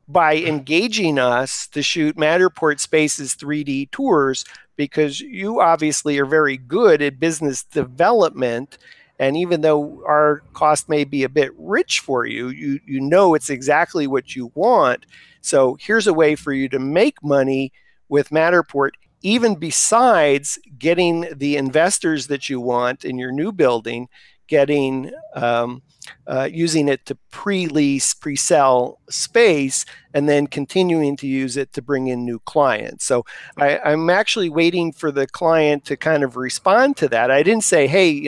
S1: by engaging us to shoot Matterport Spaces 3D tours, because you obviously are very good at business development. And even though our cost may be a bit rich for you, you know it's exactly what you want. So here's a way for you to make money with Matterport, even besides getting the investors that you want in your new building, getting using it to pre-lease, pre-sell space, and then continuing to use it to bring in new clients. So I'm actually waiting for the client to kind of respond to that. I didn't say, hey,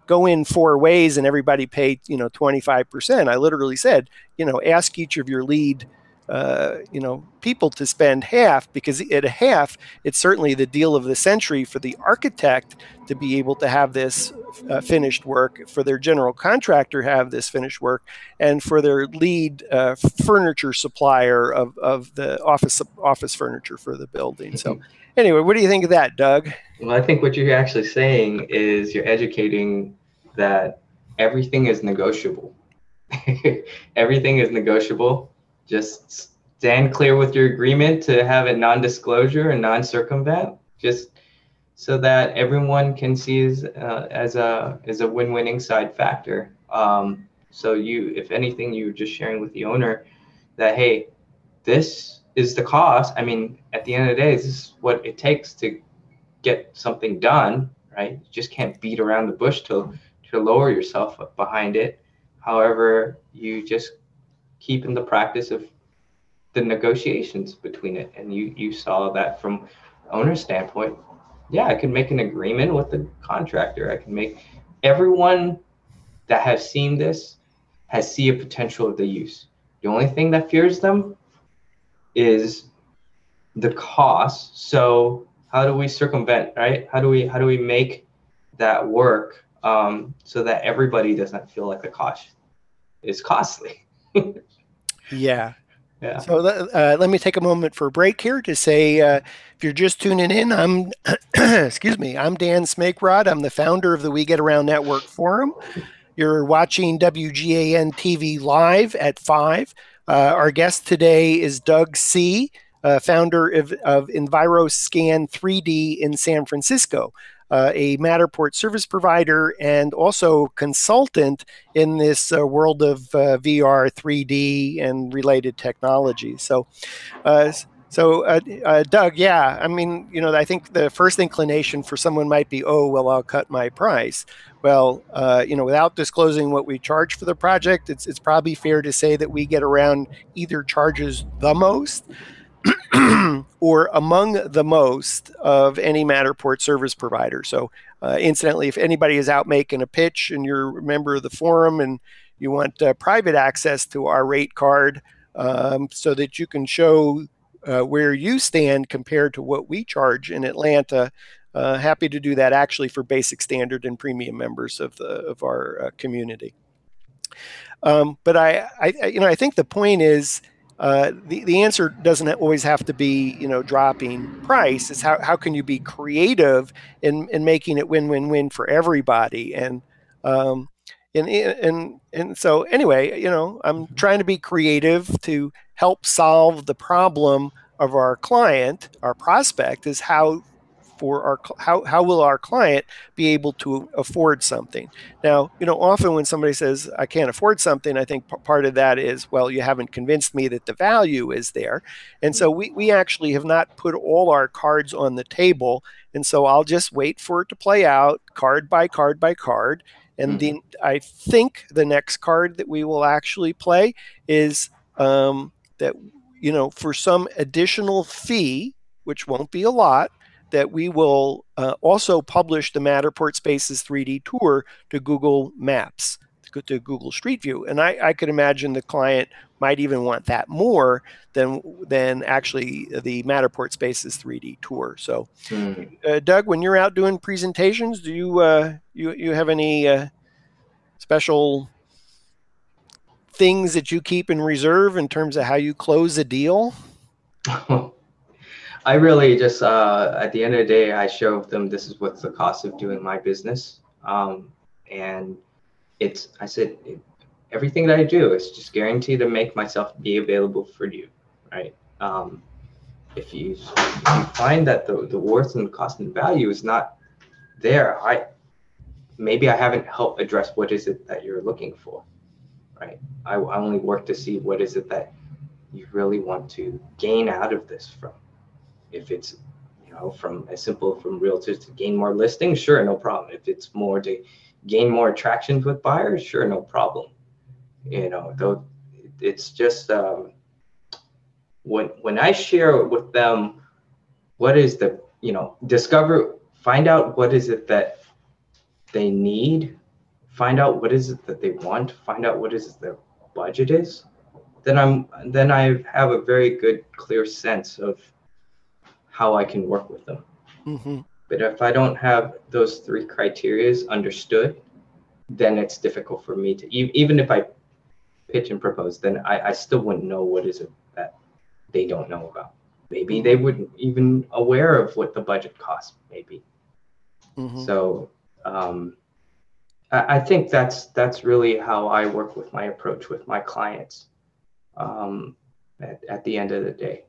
S1: go in 4 ways and everybody pay 25%. I literally said, ask each of your lead people to spend half, because at a half, it's certainly the deal of the century for the architect to be able to have this finished work, for their general contractor have this finished work, and for their lead furniture supplier of the office furniture for the building. So anyway, what do you think of that, Doug?
S2: Well, I think what you're actually saying is you're educating that everything is negotiable. Everything is negotiable. Just stand clear with your agreement to have it non-disclosure and non-circumvent, just so that everyone can see as a win-winning side factor. So if anything, you're just sharing with the owner that, hey, this is the cost. I mean, at the end of the day, this is what it takes to get something done, right? You just can't beat around the bush to lower yourself behind it. However, you just keep in the practice of the negotiations between it. And you saw that from the owner's standpoint. Yeah, I can make an agreement with the contractor. I can make everyone that has seen this has seen a potential of the use. The only thing that fears them is the cost. So how do we circumvent, right? How do we make that work so that everybody doesn't feel like the cost is costly?
S1: Yeah.
S2: Yeah.
S1: So let me take a moment for a break here to say, if you're just tuning in, I'm excuse me, I'm Dan Smigrod. I'm the founder of the We Get Around Network Forum. You're watching WGAN-TV live at 5. Our guest today is Doug C., founder of Enviroscan3D in San Francisco, a Matterport service provider and also consultant in this world of VR, 3D, and related technology. So, Doug, yeah, I mean, I think the first inclination for someone might be, oh, well, I'll cut my price. Well, without disclosing what we charge for the project, it's probably fair to say that We Get Around either charges the most or among the most of any Matterport service provider. So incidentally, if anybody is out making a pitch and you're a member of the forum and you want private access to our rate card so that you can show where you stand compared to what we charge in Atlanta. Happy to do that actually for basic, standard, and premium members of our community. But I think the point is the answer doesn't always have to be dropping price. It's how can you be creative in making it win-win-win for everybody. Um, and so anyway, I'm trying to be creative to help solve the problem of our client, our prospect, is how will our client be able to afford something. Now, often when somebody says I can't afford something, I think part of that is, well, you haven't convinced me that the value is there. And so we actually have not put all our cards on the table. And so I'll just wait for it to play out card by card by card. And then I think the next card that we will actually play is that, for some additional fee, which won't be a lot, that we will also publish the Matterport Spaces 3D tour to Google Maps, to Google Street View. And I could imagine the client might even want that more than actually the Matterport Spaces 3D tour. So, Doug, when you're out doing presentations, do you have any special things that you keep in reserve in terms of how you close a deal?
S2: I really just, at the end of the day, I show them this is what's the cost of doing my business. And I said, everything that I do is just guaranteed to make myself be available for you, right? If you find that the worth and the cost and value is not there, maybe I haven't helped address what is it that you're looking for, right? I only work to see what is it that you really want to gain out of this from. If it's, from as simple from realtors to gain more listings, sure, no problem. If it's more to gain more attractions with buyers, sure, no problem. Though it's just when I share with them what is the, find out what is it that they need, find out what is it that they want, find out what is it their budget is, then I have a very good, clear sense of how I can work with them. But if I don't have those three criterias understood, then it's difficult for me to, even if I pitch and propose, then I still wouldn't know what is it that they don't know about. Maybe they wouldn't even aware of what the budget costs, maybe. So I think that's really how I work with my approach with my clients at the end of the day.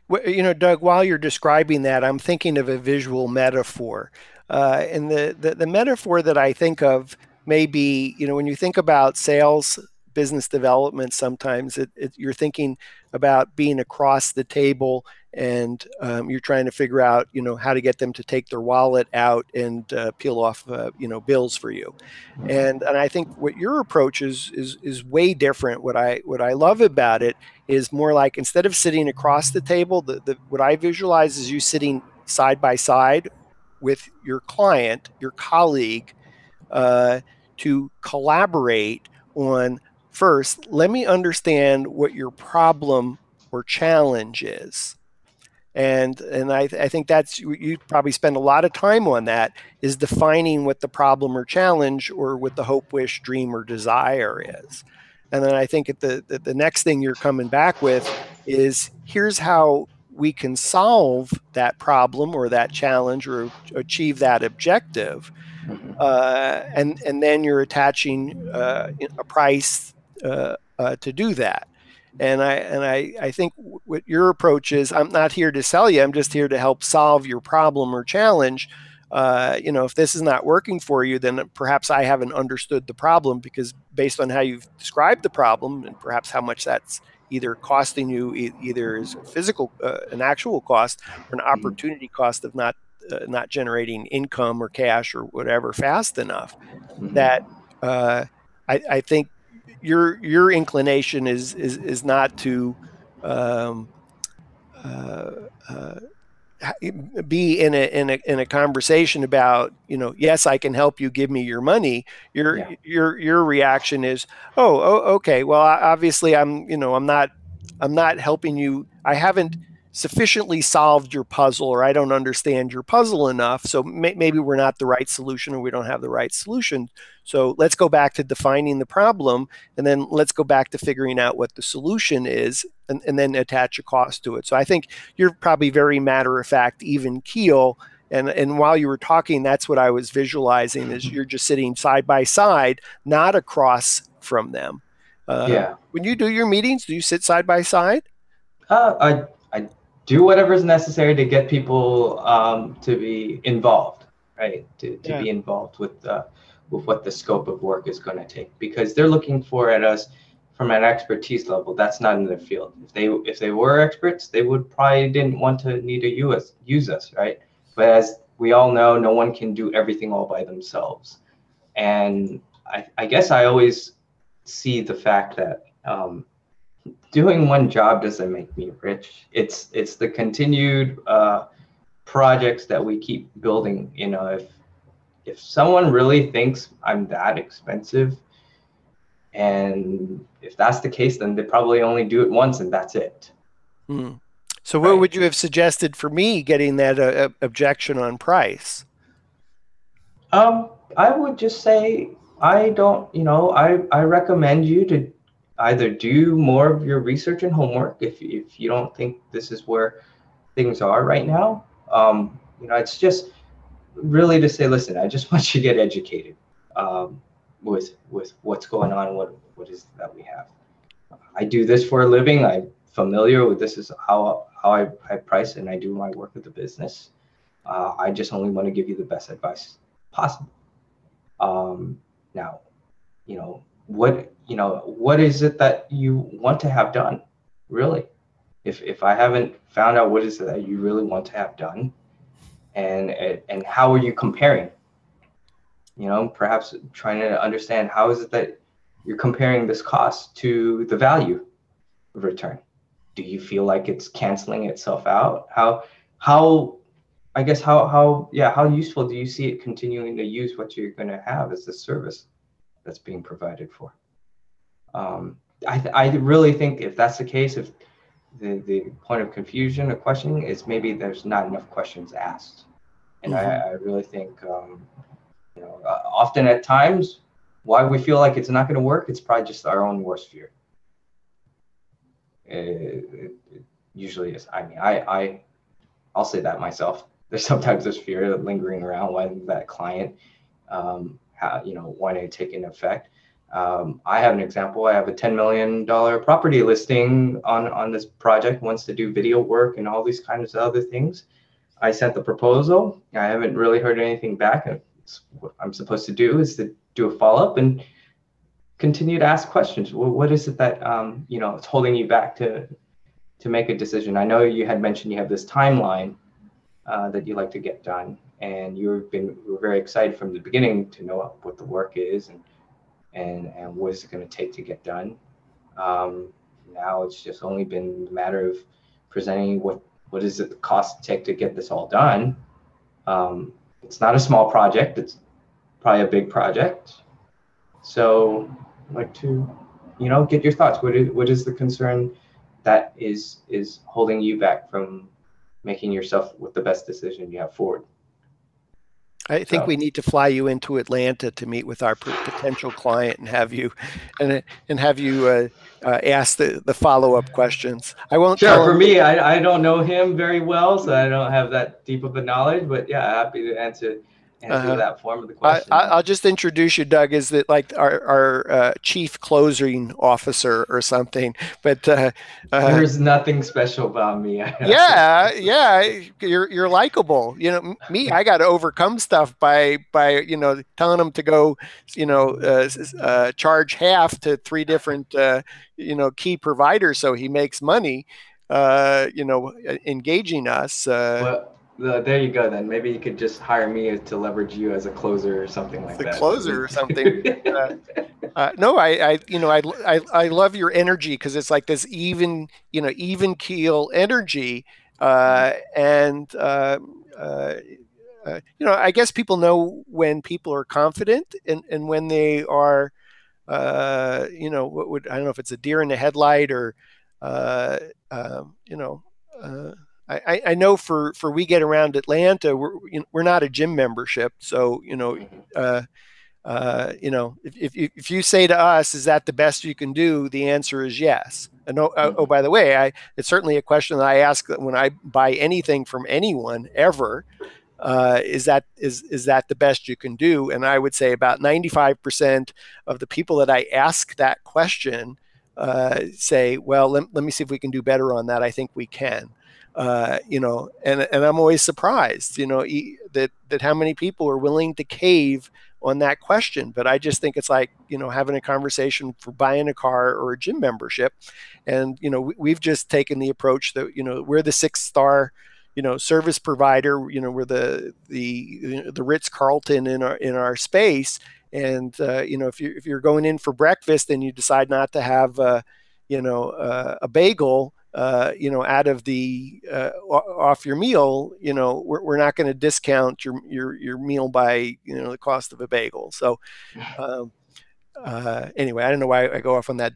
S1: Well, Doug, while you're describing that, I'm thinking of a visual metaphor. And the metaphor that I think of may be, when you think about sales, business development, sometimes you're thinking about being across the table and you're trying to figure out, how to get them to take their wallet out and peel off, bills for you. And I think what your approach is way different. What I love about it is more like, instead of sitting across the table, what I visualize is you sitting side by side with your client, your colleague, to collaborate on, first, let me understand what your problem or challenge is. And I think that's, you probably spend a lot of time on that, is defining what the problem or challenge or what the hope, wish, dream, or desire is. And then I think the next thing you're coming back with is, here's how we can solve that problem or that challenge or achieve that objective. And then you're attaching a price to do that. And I think what your approach is, I'm not here to sell you, I'm just here to help solve your problem or challenge. If this is not working for you, then perhaps I haven't understood the problem, because based on how you've described the problem and perhaps how much that's either costing you, either as physical, an actual cost, or an opportunity cost of not generating income or cash or whatever fast enough, that I think your inclination is not to be in a conversation about, yes, I can help you, give me your money. Your reaction is, okay, well, obviously I'm not helping you. I haven't sufficiently solved your puzzle, or I don't understand your puzzle enough. So maybe we're not the right solution, or we don't have the right solution. So let's go back to defining the problem, and then let's go back to figuring out what the solution is, and then attach a cost to it. So I think you're probably very matter of fact, even keel. And while you were talking, that's what I was visualizing, is you're just sitting side by side, not across from them.
S2: Yeah.
S1: When you do your meetings, do you sit side by side?
S2: I do whatever is necessary to get people to be involved, right? To
S1: Yeah.
S2: be involved with what the scope of work is going to take, because they're looking for at us from an expertise level. That's not in their field. If they were experts, they would probably didn't want to need to use us, right? But as we all know, no one can do everything all by themselves. And I guess I always see the fact that doing one job doesn't make me rich. It's the continued projects that we keep building. You know, if someone really thinks I'm that expensive, and if that's the case, then they probably only do it once and that's it.
S1: So what would you have suggested for me getting that objection on price?
S2: I would just say, I don't, I recommend you to either do more of your research and homework if you don't think this is where things are right now. It's just really to say, listen, I just want you to get educated with what's going on, what is that we have. I do this for a living. I'm familiar with this is how I price and I do my work with the business. I just only want to give you the best advice possible. Now, what is it that you want to have done, really? If I haven't found out what is it that you really want to have done, and how are you comparing? Perhaps trying to understand how is it that you're comparing this cost to the value of return. Do you feel like it's canceling itself out? How I guess how useful do you see it continuing to use what you're going to have as the service that's being provided for? I really think if that's the case, if the point of confusion or questioning is maybe there's not enough questions asked, and I really think often at times why we feel like it's not going to work, it's probably just our own worst fear. It usually is. I mean, I'll say that myself. There's fear lingering around when that client, wanting to take an effect. I have an example. I have a $10 million property listing on this project, wants to do video work and all these kinds of other things. I sent the proposal. I haven't really heard anything back. What I'm supposed to do is to do a follow-up and continue to ask questions. Well, what is it that it's holding you back to make a decision? I know you had mentioned you have this timeline that you like to get done, and you were very excited from the beginning to know what the work is and what is it going to take to get done. Now it's just only been a matter of presenting what is it the cost take to get this all done. It's not a small project, it's probably a big project. So I'd like to get your thoughts. What is the concern that is holding you back from making yourself with the best decision you have forward?
S1: I think we need to fly you into Atlanta to meet with our potential client and have you ask the follow-up questions. I won't.
S2: Sure. For me, I don't know him very well, so I don't have that deep of a knowledge. But yeah, happy to answer that form of the question.
S1: I'll just introduce you, Doug, as like our chief closing officer or something. But
S2: there's nothing special about me.
S1: Yeah, you're likable. Me, I got to overcome stuff by telling them to go, charge half to 3 different key providers so he makes money. Engaging us.
S2: Well, there you go. Then maybe you could just hire me to leverage you as a closer or something like that.
S1: Closer or something. No, I love your energy, because it's like this even keel energy, and I guess people know when people are confident and when they are, I don't know if it's a deer in the headlight or I know for We Get Around Atlanta, we're not a gym membership, so if you say to us, is that the best you can do? The answer is yes. And by the way, it's certainly a question that I ask when I buy anything from anyone ever. Is that the best you can do? And I would say about 95% of the people that I ask that question say, well, let me see if we can do better on that. I think we can. And I'm always surprised, that how many people are willing to cave on that question. But I just think it's like, having a conversation for buying a car or a gym membership. And, we've just taken the approach that, we're the 6-star, service provider. We're the Ritz Carlton in our space. And if you're going in for breakfast and you decide not to have a bagel, out of the off your meal, we're not going to discount your meal by the cost of a bagel. So anyway, I don't know why I go off on that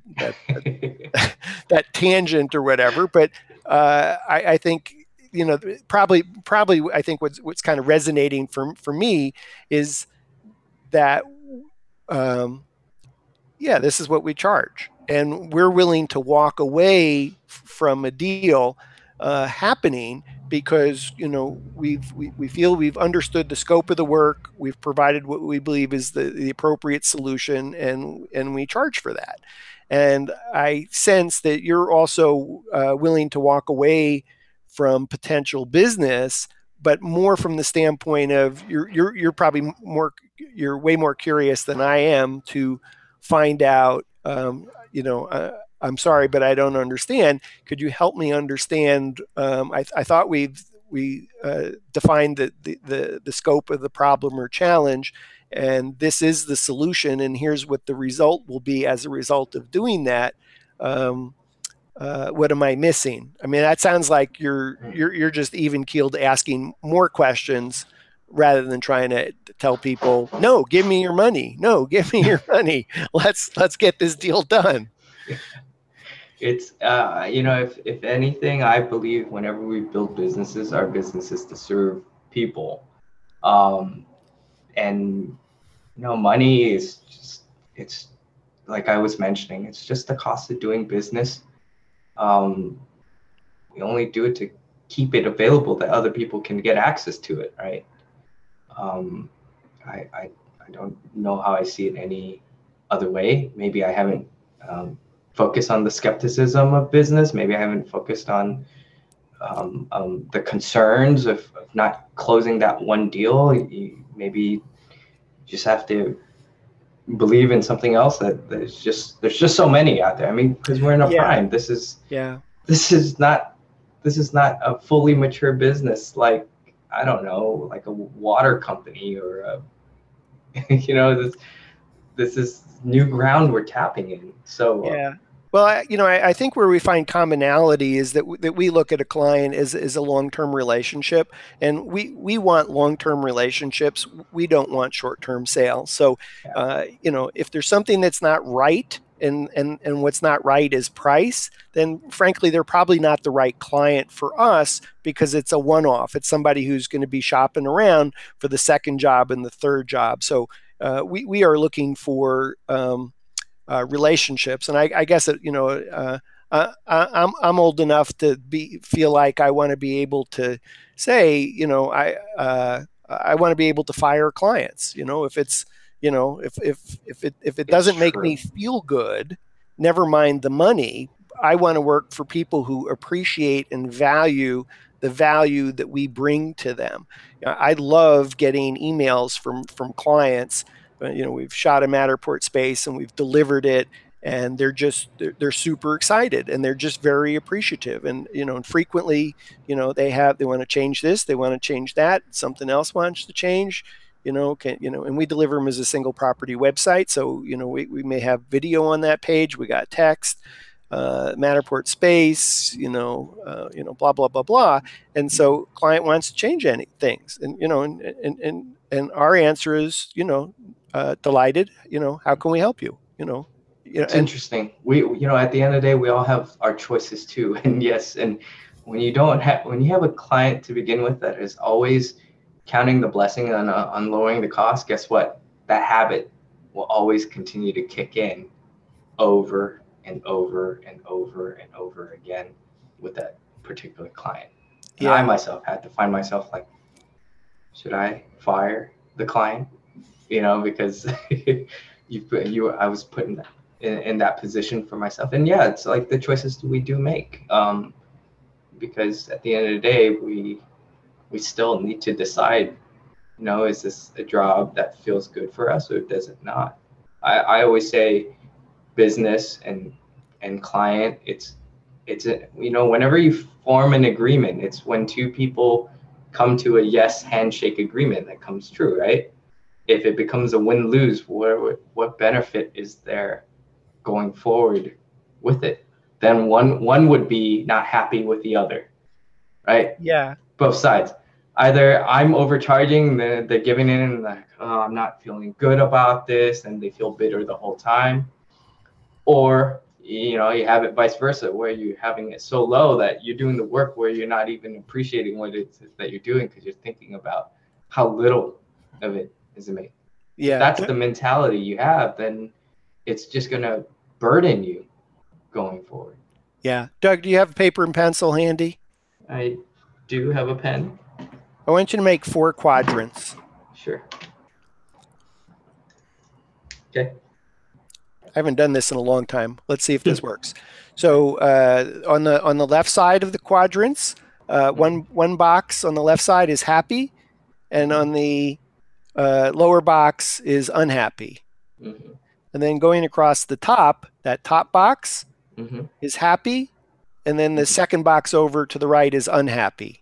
S1: that tangent or whatever, but I think probably I think what's kind of resonating for me is that this is what we charge, and we're willing to walk away from a deal happening because we feel we've understood the scope of the work, we've provided what we believe is the appropriate solution, and we charge for that. And I sense that you're also willing to walk away from potential business, but more from the standpoint of you're probably you're way more curious than I am to find out. I'm sorry, but I don't understand. Could you help me understand? I thought we defined the scope of the problem or challenge, and this is the solution, and here's what the result will be as a result of doing that. What am I missing? I mean, that sounds like you're just even keeled asking more questions rather than trying to tell people, no, give me your money. No, give me your money. Let's get this deal done.
S2: It's if anything, I believe whenever we build businesses, our business is to serve people, and money is it's like I was mentioning, it's just the cost of doing business. We only do it to keep it available that other people can get access to it, right? I don't know how I see it any other way. Maybe I haven't focused on the skepticism of business. Maybe I haven't focused on the concerns of not closing that one deal. Maybe just have to believe in something else that there's just so many out there. I mean, because we're in a prime. This is not a fully mature business like, I don't know, like a water company or this is new ground we're tapping in. So
S1: well, I think where we find commonality is that we look at a client as a long-term relationship, and we want long-term relationships. We don't want short-term sales. So, if there's something that's not right, and what's not right is price, then frankly, they're probably not the right client for us because it's a one-off. It's somebody who's going to be shopping around for the second job and the third job. So we are looking for relationships, and I guess I'm old enough to feel like I want to be able to say, I want to be able to fire clients. If it's if it doesn't make me feel good, never mind the money. I want to work for people who appreciate and value the value that we bring to them. I love getting emails from clients. We've shot a Matterport space and we've delivered it, and they're super excited and they're just very appreciative. And and frequently, they want to change this, they want to change that, something else wants to change. And we deliver them as a single property website. So we may have video on that page. We got text, Matterport space, blah blah blah blah. And so client wants to change any things, and and our answer is delighted. How can we help you?
S2: It's interesting. We at the end of the day, we all have our choices too. And yes, and when you have a client to begin with that is always counting the blessing on lowering the cost, guess what? That habit will always continue to kick in over and over and over and over again with that particular client. And I
S1: Yeah.
S2: myself had to find myself like, should I fire the client? You know, because I was put in that position for myself. And yeah, it's like the choices we do make. Because at the end of the day, we still need to decide, you know, is this a job that feels good for us or does it not? I always say business and client, you know, whenever you form an agreement, it's when two people come to a yes handshake agreement that comes true, right? If it becomes a win-lose, what benefit is there going forward with it? Then one would be not happy with the other, right?
S1: Yeah.
S2: Both sides. Either I'm overcharging, they're giving in and like, oh, I'm not feeling good about this, and they feel bitter the whole time. Or, you know, you have it vice versa, where you're having it so low that you're doing the work where you're not even appreciating what it is that you're doing because you're thinking about how little of it is made. If
S1: Yeah.
S2: that's the mentality you have, then it's just going to burden you going forward.
S1: Yeah. Doug, do you have paper and pencil handy?
S2: I do have a pen.
S1: I want you to make 4 quadrants.
S2: Sure. Okay.
S1: I haven't done this in a long time. Let's see if this works. So on the left side of the quadrants, one box on the left side is happy, and on the lower box is unhappy.
S2: Mm-hmm.
S1: And then going across the top, that top box
S2: Mm-hmm.
S1: is happy, and then the second box over to the right is unhappy.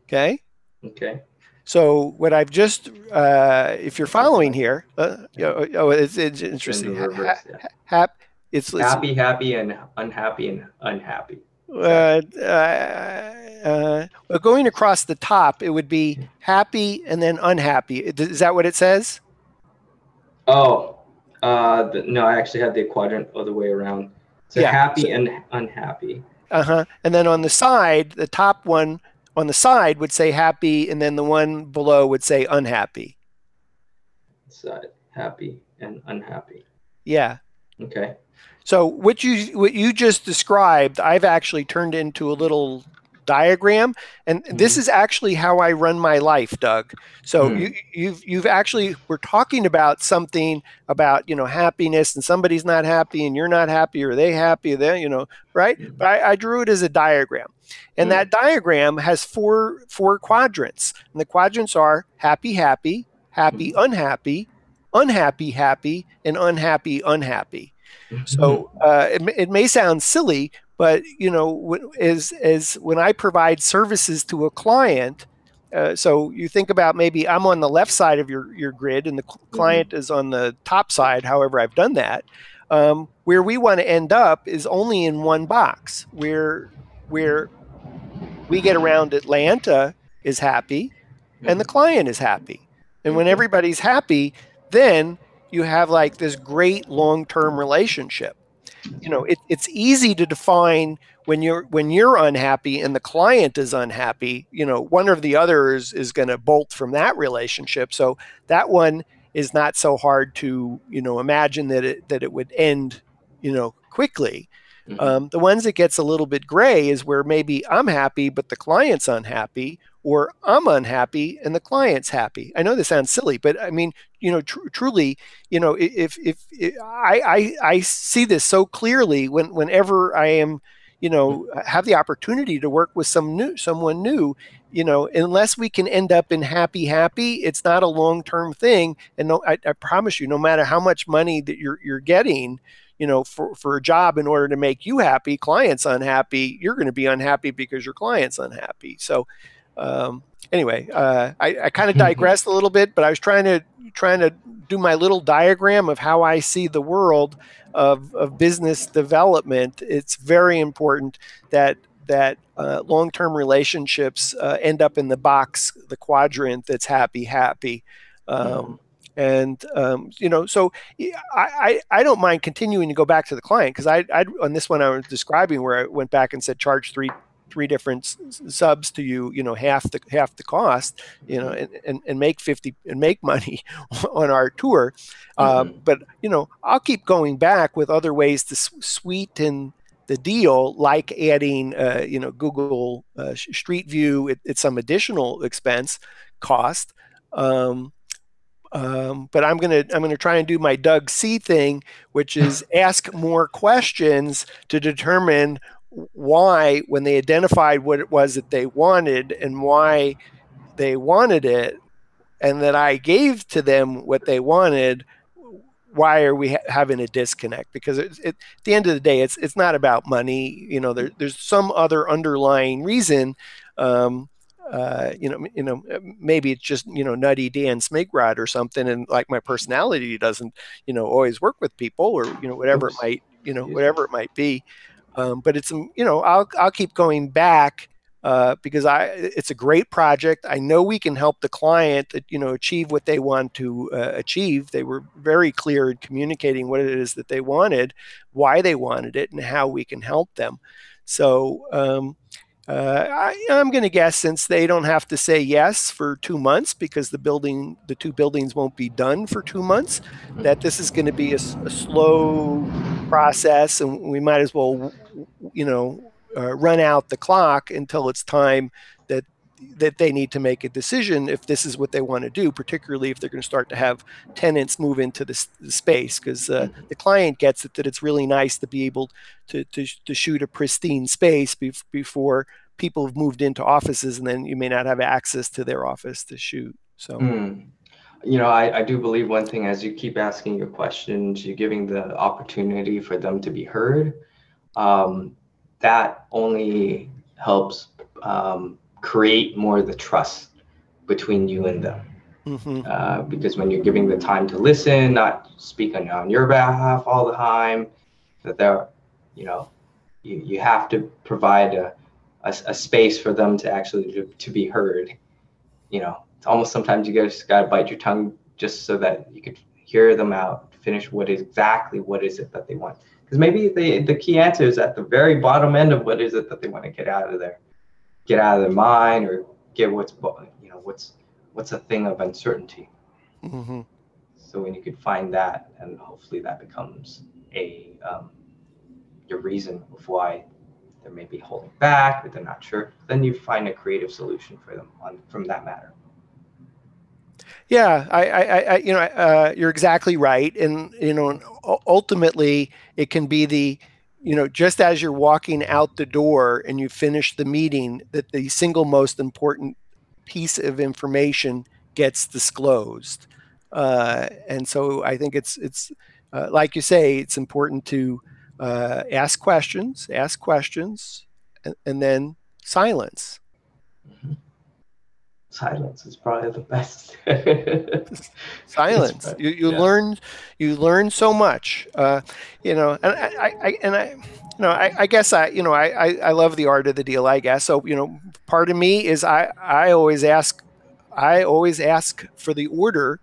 S1: Okay?
S2: Okay.
S1: So what I've just, if you're following here, it's interesting.
S2: In reverse, yeah.
S1: It's
S2: Happy, happy, and unhappy, unhappy.
S1: Going across the top, it would be happy and then unhappy. Is that what it says?
S2: Oh, no, I actually had the quadrant other way around. So
S1: Yeah.
S2: happy and unhappy.
S1: And then on the side, the top one on the side would say happy, and then the one below would say unhappy.
S2: Side, happy and unhappy.
S1: Yeah.
S2: Okay.
S1: So what you just described, I've actually turned into a little diagram, and this is actually how I run my life, Doug. So you've actually, we're talking about something about, you know, happiness, and somebody's not happy and you're not happy, or they happy, they, you know, right? But I drew it as a diagram, and that diagram has four quadrants, and the quadrants are happy, happy, happy, unhappy, unhappy, happy, and unhappy, unhappy. So it may sound silly, but you know, as when I provide services to a client, so you think about, maybe I'm on the left side of your grid and the client is on the top side. However, I've done that. Where we want to end up is only in one box. Where we get around, Atlanta is happy, and the client is happy, and when everybody's happy, then you have like this great long-term relationship. You know, it's easy to define when you're unhappy and the client is unhappy. You know, one or the other is going to bolt from that relationship. So that one is not so hard to, you know, imagine that it would end, you know, quickly. The ones that gets a little bit gray is where maybe I'm happy but the client's unhappy, or I'm unhappy and the client's happy. I know this sounds silly, but I mean, you know, truly, you know, if I see this so clearly whenever I am, you know, have the opportunity to work with someone new, you know, unless we can end up in happy, it's not a long-term thing. And no, I promise you, no matter how much money that you're getting, you know, for a job, in order to make you happy, client's unhappy, you're going to be unhappy because your client's unhappy. So anyway, I kind of digressed a little bit, but I was trying to do my little diagram of how I see the world of business development. It's very important that long-term relationships end up in the box, the quadrant that's happy. And so I don't mind continuing to go back to the client, because I on this one I was describing, where I went back and said charge three different subs to you, half the cost,
S2: Mm-hmm.
S1: and make 50 and make money on our tour.
S2: Mm-hmm.
S1: But I'll keep going back with other ways to sweeten the deal, like adding Google Street View at some additional expense cost. Um, but I'm gonna try and do my Doug C thing, which is ask more questions to determine why, when they identified what it was that they wanted and why they wanted it, and that I gave to them what they wanted, why are we having a disconnect? Because at the end of the day, it's not about money. There's some other underlying reason. Um, maybe it's just nutty Dan Smigrod or something, and like my personality doesn't always work with people, or whatever it
S2: Oops.
S1: might
S2: Excuse me.
S1: whatever it might be. But it's I'll keep going back, because it's a great project. I know we can help the client, achieve what they want to achieve. They were very clear in communicating what it is that they wanted, why they wanted it, and how we can help them. So I'm going to guess, since they don't have to say yes for 2 months, because the two buildings won't be done for 2 months, that this is going to be a slow process, and we might as well, run out the clock until it's time that they need to make a decision if this is what they want to do, particularly if they're going to start to have tenants move into the space, because
S2: Mm-hmm.
S1: the client gets it, that it's really nice to be able to shoot a pristine space before people have moved into offices, and then you may not have access to their office to shoot. So.
S2: Mm. I do believe one thing, as you keep asking your questions, you're giving the opportunity for them to be heard. Um, that only helps create more of the trust between you and them.
S1: Mm-hmm.
S2: Because when you're giving the time to listen, not speak on your behalf all the time, that they're, you know, you have to provide a space for them to actually to be heard. It's almost sometimes you just got to bite your tongue just so that you could hear them out, finish what is it that they want. Because maybe the key answer is at the very bottom end of what is it that they want to get out of their mind, or get what's a thing of uncertainty.
S1: Mm-hmm.
S2: So when you could find that, and hopefully that becomes a your reason of why they may be holding back or they're not sure, then you find a creative solution for them from that matter.
S1: Yeah, you're exactly right, and ultimately it can be just as you're walking out the door and you finish the meeting, that the single most important piece of information gets disclosed. And so I think it's like you say, it's important to ask questions, and then silence.
S2: Mhm. Silence is probably the best. It's
S1: Silence.
S2: right.
S1: You
S2: Yeah.
S1: learn so much. I guess I love the art of the deal, I guess. So part of me is I always ask for the order,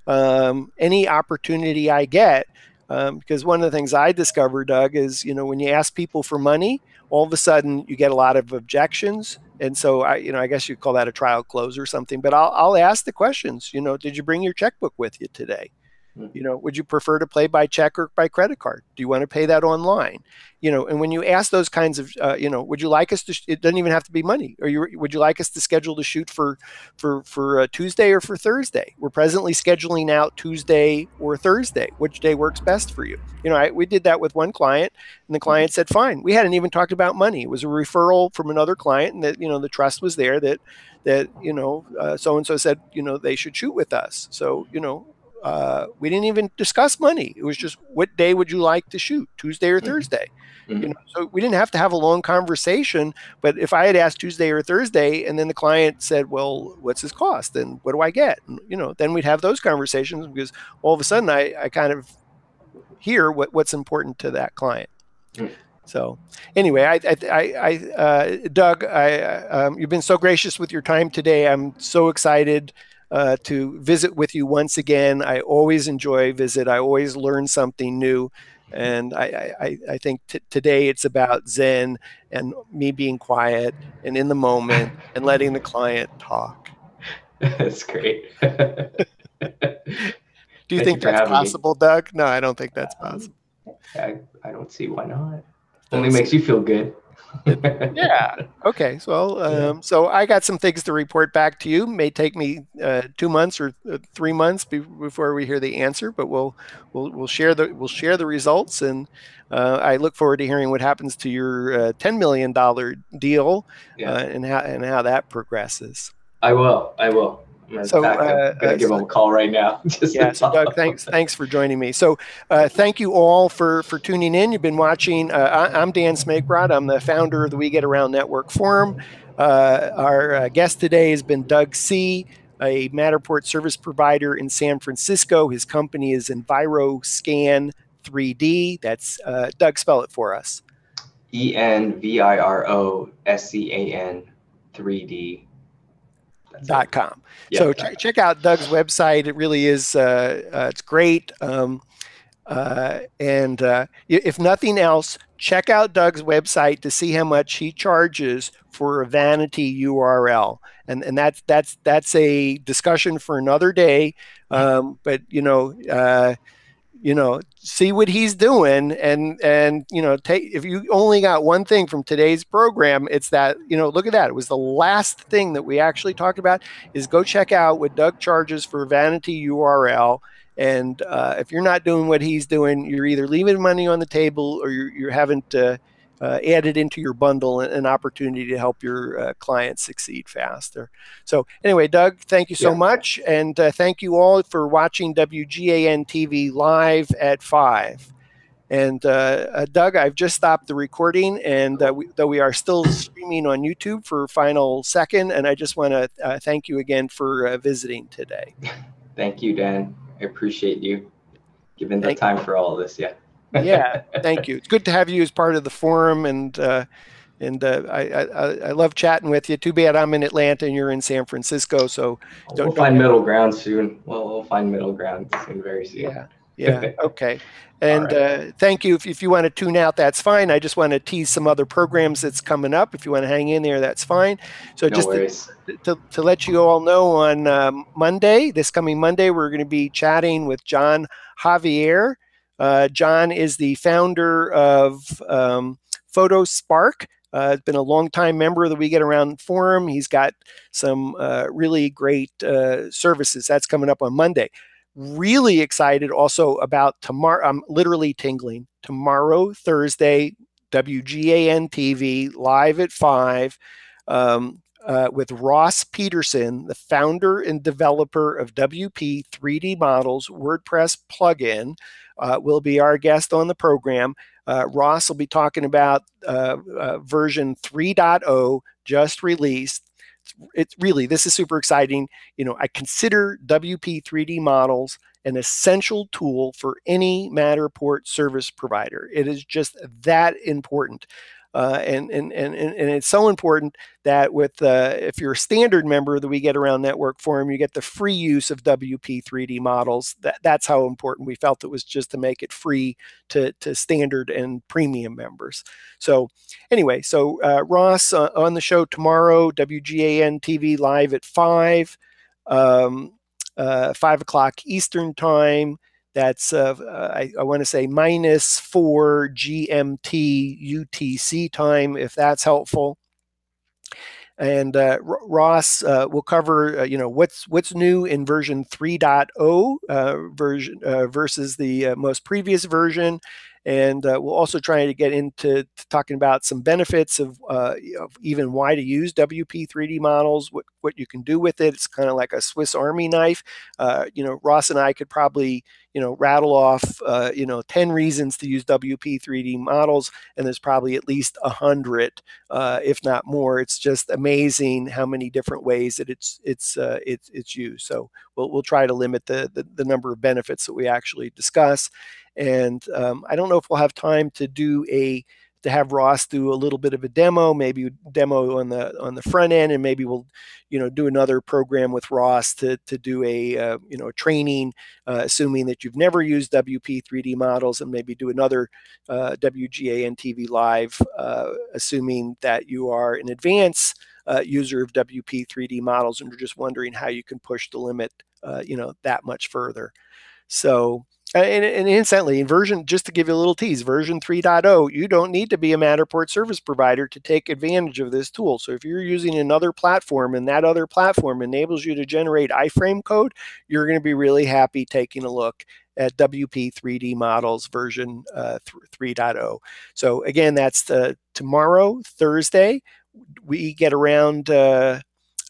S1: any opportunity I get. Because one of the things I discovered, Doug, is when you ask people for money, all of a sudden you get a lot of objections. And so I guess you'd call that a trial close or something. But I'll ask the questions. Did you bring your checkbook with you today?
S2: Mm.
S1: Would you prefer to pay by check or by credit card? Do you want to pay that online? And when you ask those kinds of, would you like us to? It doesn't even have to be money. Or would you like us to schedule the shoot for Tuesday or for Thursday? We're presently scheduling out Tuesday or Thursday. Which day works best for you? We did that with one client, and the
S2: Mhm.
S1: client said, "Fine." We hadn't even talked about money. It was a referral from another client, and that the trust was there, that so and so said they should shoot with us. So we didn't even discuss money. It was just, what day would you like to shoot, Tuesday or
S2: Mhm.
S1: Thursday?
S2: Mhm.
S1: So we didn't have to have a long conversation. But if I had asked Tuesday or Thursday, and then the client said, "Well, what's his cost? And what do I get?" And, then we'd have those conversations, because all of a sudden I kind of hear what's important to that client.
S2: Mm.
S1: So anyway, Doug, you've been so gracious with your time today. I'm so excited to visit with you once again. I always enjoy a visit. I always learn something new. And I think today it's about Zen and me being quiet and in the moment and letting the client talk.
S2: That's great.
S1: Do you
S2: Thank you
S1: think
S2: for
S1: that's
S2: having me.
S1: possible, Doug? No, I don't think that's
S2: Um,
S1: possible.
S2: I don't see why not. Only
S1: So,
S2: makes you feel good.
S1: yeah. Okay. So,
S2: Yeah.
S1: so I got some things to report back to you. May take me 2 months or 3 months before we hear the answer, but we'll share the results, and I look forward to hearing what happens to your $10 million deal,
S2: Yeah.
S1: and how that progresses.
S2: I will. I will. In
S1: So,
S2: fact, I'm gonna give him a call right now just to
S1: yeah, so Doug,
S2: follow up.
S1: thanks for joining me. So, thank you all for tuning in. You've been watching. I'm Dan Smigrod. I'm the founder of the We Get Around Network Forum. Our guest today has been Doug C., a Matterport service provider in San Francisco. His company is Enviroscan3D. That's Doug. Spell it for us.
S2: Enviroscan 3D. That's it.
S1: .com. So
S2: Yep.
S1: check out Doug's website. It really is it's great. And if nothing else, check out Doug's website to see how much he charges for a vanity URL. And that's a discussion for another day. But see what he's doing, and take, if you only got one thing from today's program, it's that, look at that, it was the last thing that we actually talked about, is go check out what Doug charges for vanity URL. And if you're not doing what he's doing, you're either leaving money on the table, or you haven't added into your bundle an opportunity to help your clients succeed faster. So anyway, Doug, thank you so
S2: Yeah.
S1: much. And thank you all for watching WGAN TV live at 5. And Doug, I've just stopped the recording, and though we are still streaming on YouTube for final second, and I just want to thank you again for visiting today.
S2: Thank you, Dan. I appreciate you giving the
S1: Thank,
S2: time for all of this. Yeah.
S1: yeah, thank you. It's good to have you as part of the forum, and I love chatting with you. Too bad I'm in Atlanta and you're in San Francisco, so
S2: We'll
S1: don't
S2: find
S1: have.
S2: middle ground soon. We'll find middle ground soon, very soon.
S1: Yeah, yeah, okay.
S2: All
S1: And
S2: right.
S1: thank you. If you want to tune out, that's fine. I just want to tease some other programs that's coming up. If you want to hang in there, that's fine. So
S2: No
S1: just
S2: worries.
S1: to let you all know, on Monday, this coming Monday, we're going to be chatting with John Javier. John is the founder of PhotoSpark. Has been a long-time member of the We Get Around Forum. He's got some really great services. That's coming up on Monday. Really excited also about tomorrow. I'm literally tingling. Tomorrow, Thursday, WGAN TV live at 5, with Ross Peterson, the founder and developer of WP 3D Models WordPress plugin, will be our guest on the program. Ross will be talking about version 3.0 just released. It's really, this is super exciting. I consider WP 3D models an essential tool for any Matterport service provider. It is just that important. And it's so important that if you're a standard member of the We Get Around Network Forum, you get the free use of WP 3D models. That's how important we felt it was, just to make it free to standard and premium members. So anyway, so Ross on the show tomorrow, WGAN TV live at 5, 5 o'clock Eastern time. That's I want to say -4 GMT UTC time, if that's helpful. And Ross will cover what's new in version 3.0 version versus the most previous version. And we'll also try to get into talking about some benefits of even why to use WP 3D models, what you can do with it. It's kind of like a Swiss Army knife. Ross and I could probably rattle off 10 reasons to use WP 3D models, and there's probably at least 100, if not more. It's just amazing how many different ways that it's used. So we'll try to limit the number of benefits that we actually discuss. And I don't know if we'll have time to do a to have Ross do a little bit of a demo, maybe demo on the front end, and maybe we'll do another program with Ross to do a training, assuming that you've never used WP3D models, and maybe do another WGAN-TV live, assuming that you are an advanced user of WP3D models and you're just wondering how you can push the limit that much further. So, and incidentally, just to give you a little tease, version 3.0, you don't need to be a Matterport service provider to take advantage of this tool. So if you're using another platform and that other platform enables you to generate iframe code, you're going to be really happy taking a look at WP3D models version 3.0. So again, that's tomorrow, Thursday. We get around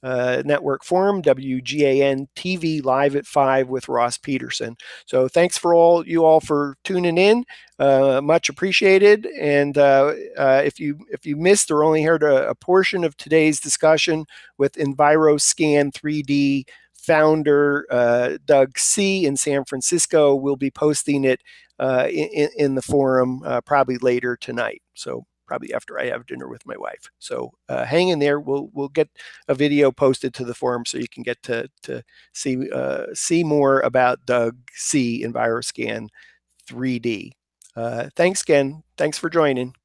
S1: Network Forum, WGAN TV live at 5 with Ross Peterson. So thanks for you all for tuning in. Much appreciated. And if you missed or only heard a portion of today's discussion with Enviroscan3D founder Doug C. in San Francisco, we'll be posting it in the forum probably later tonight. So probably after I have dinner with my wife. So hang in there. We'll get a video posted to the forum so you can get to see more about Doug C. Enviroscan 3D. Thanks again. Thanks for joining.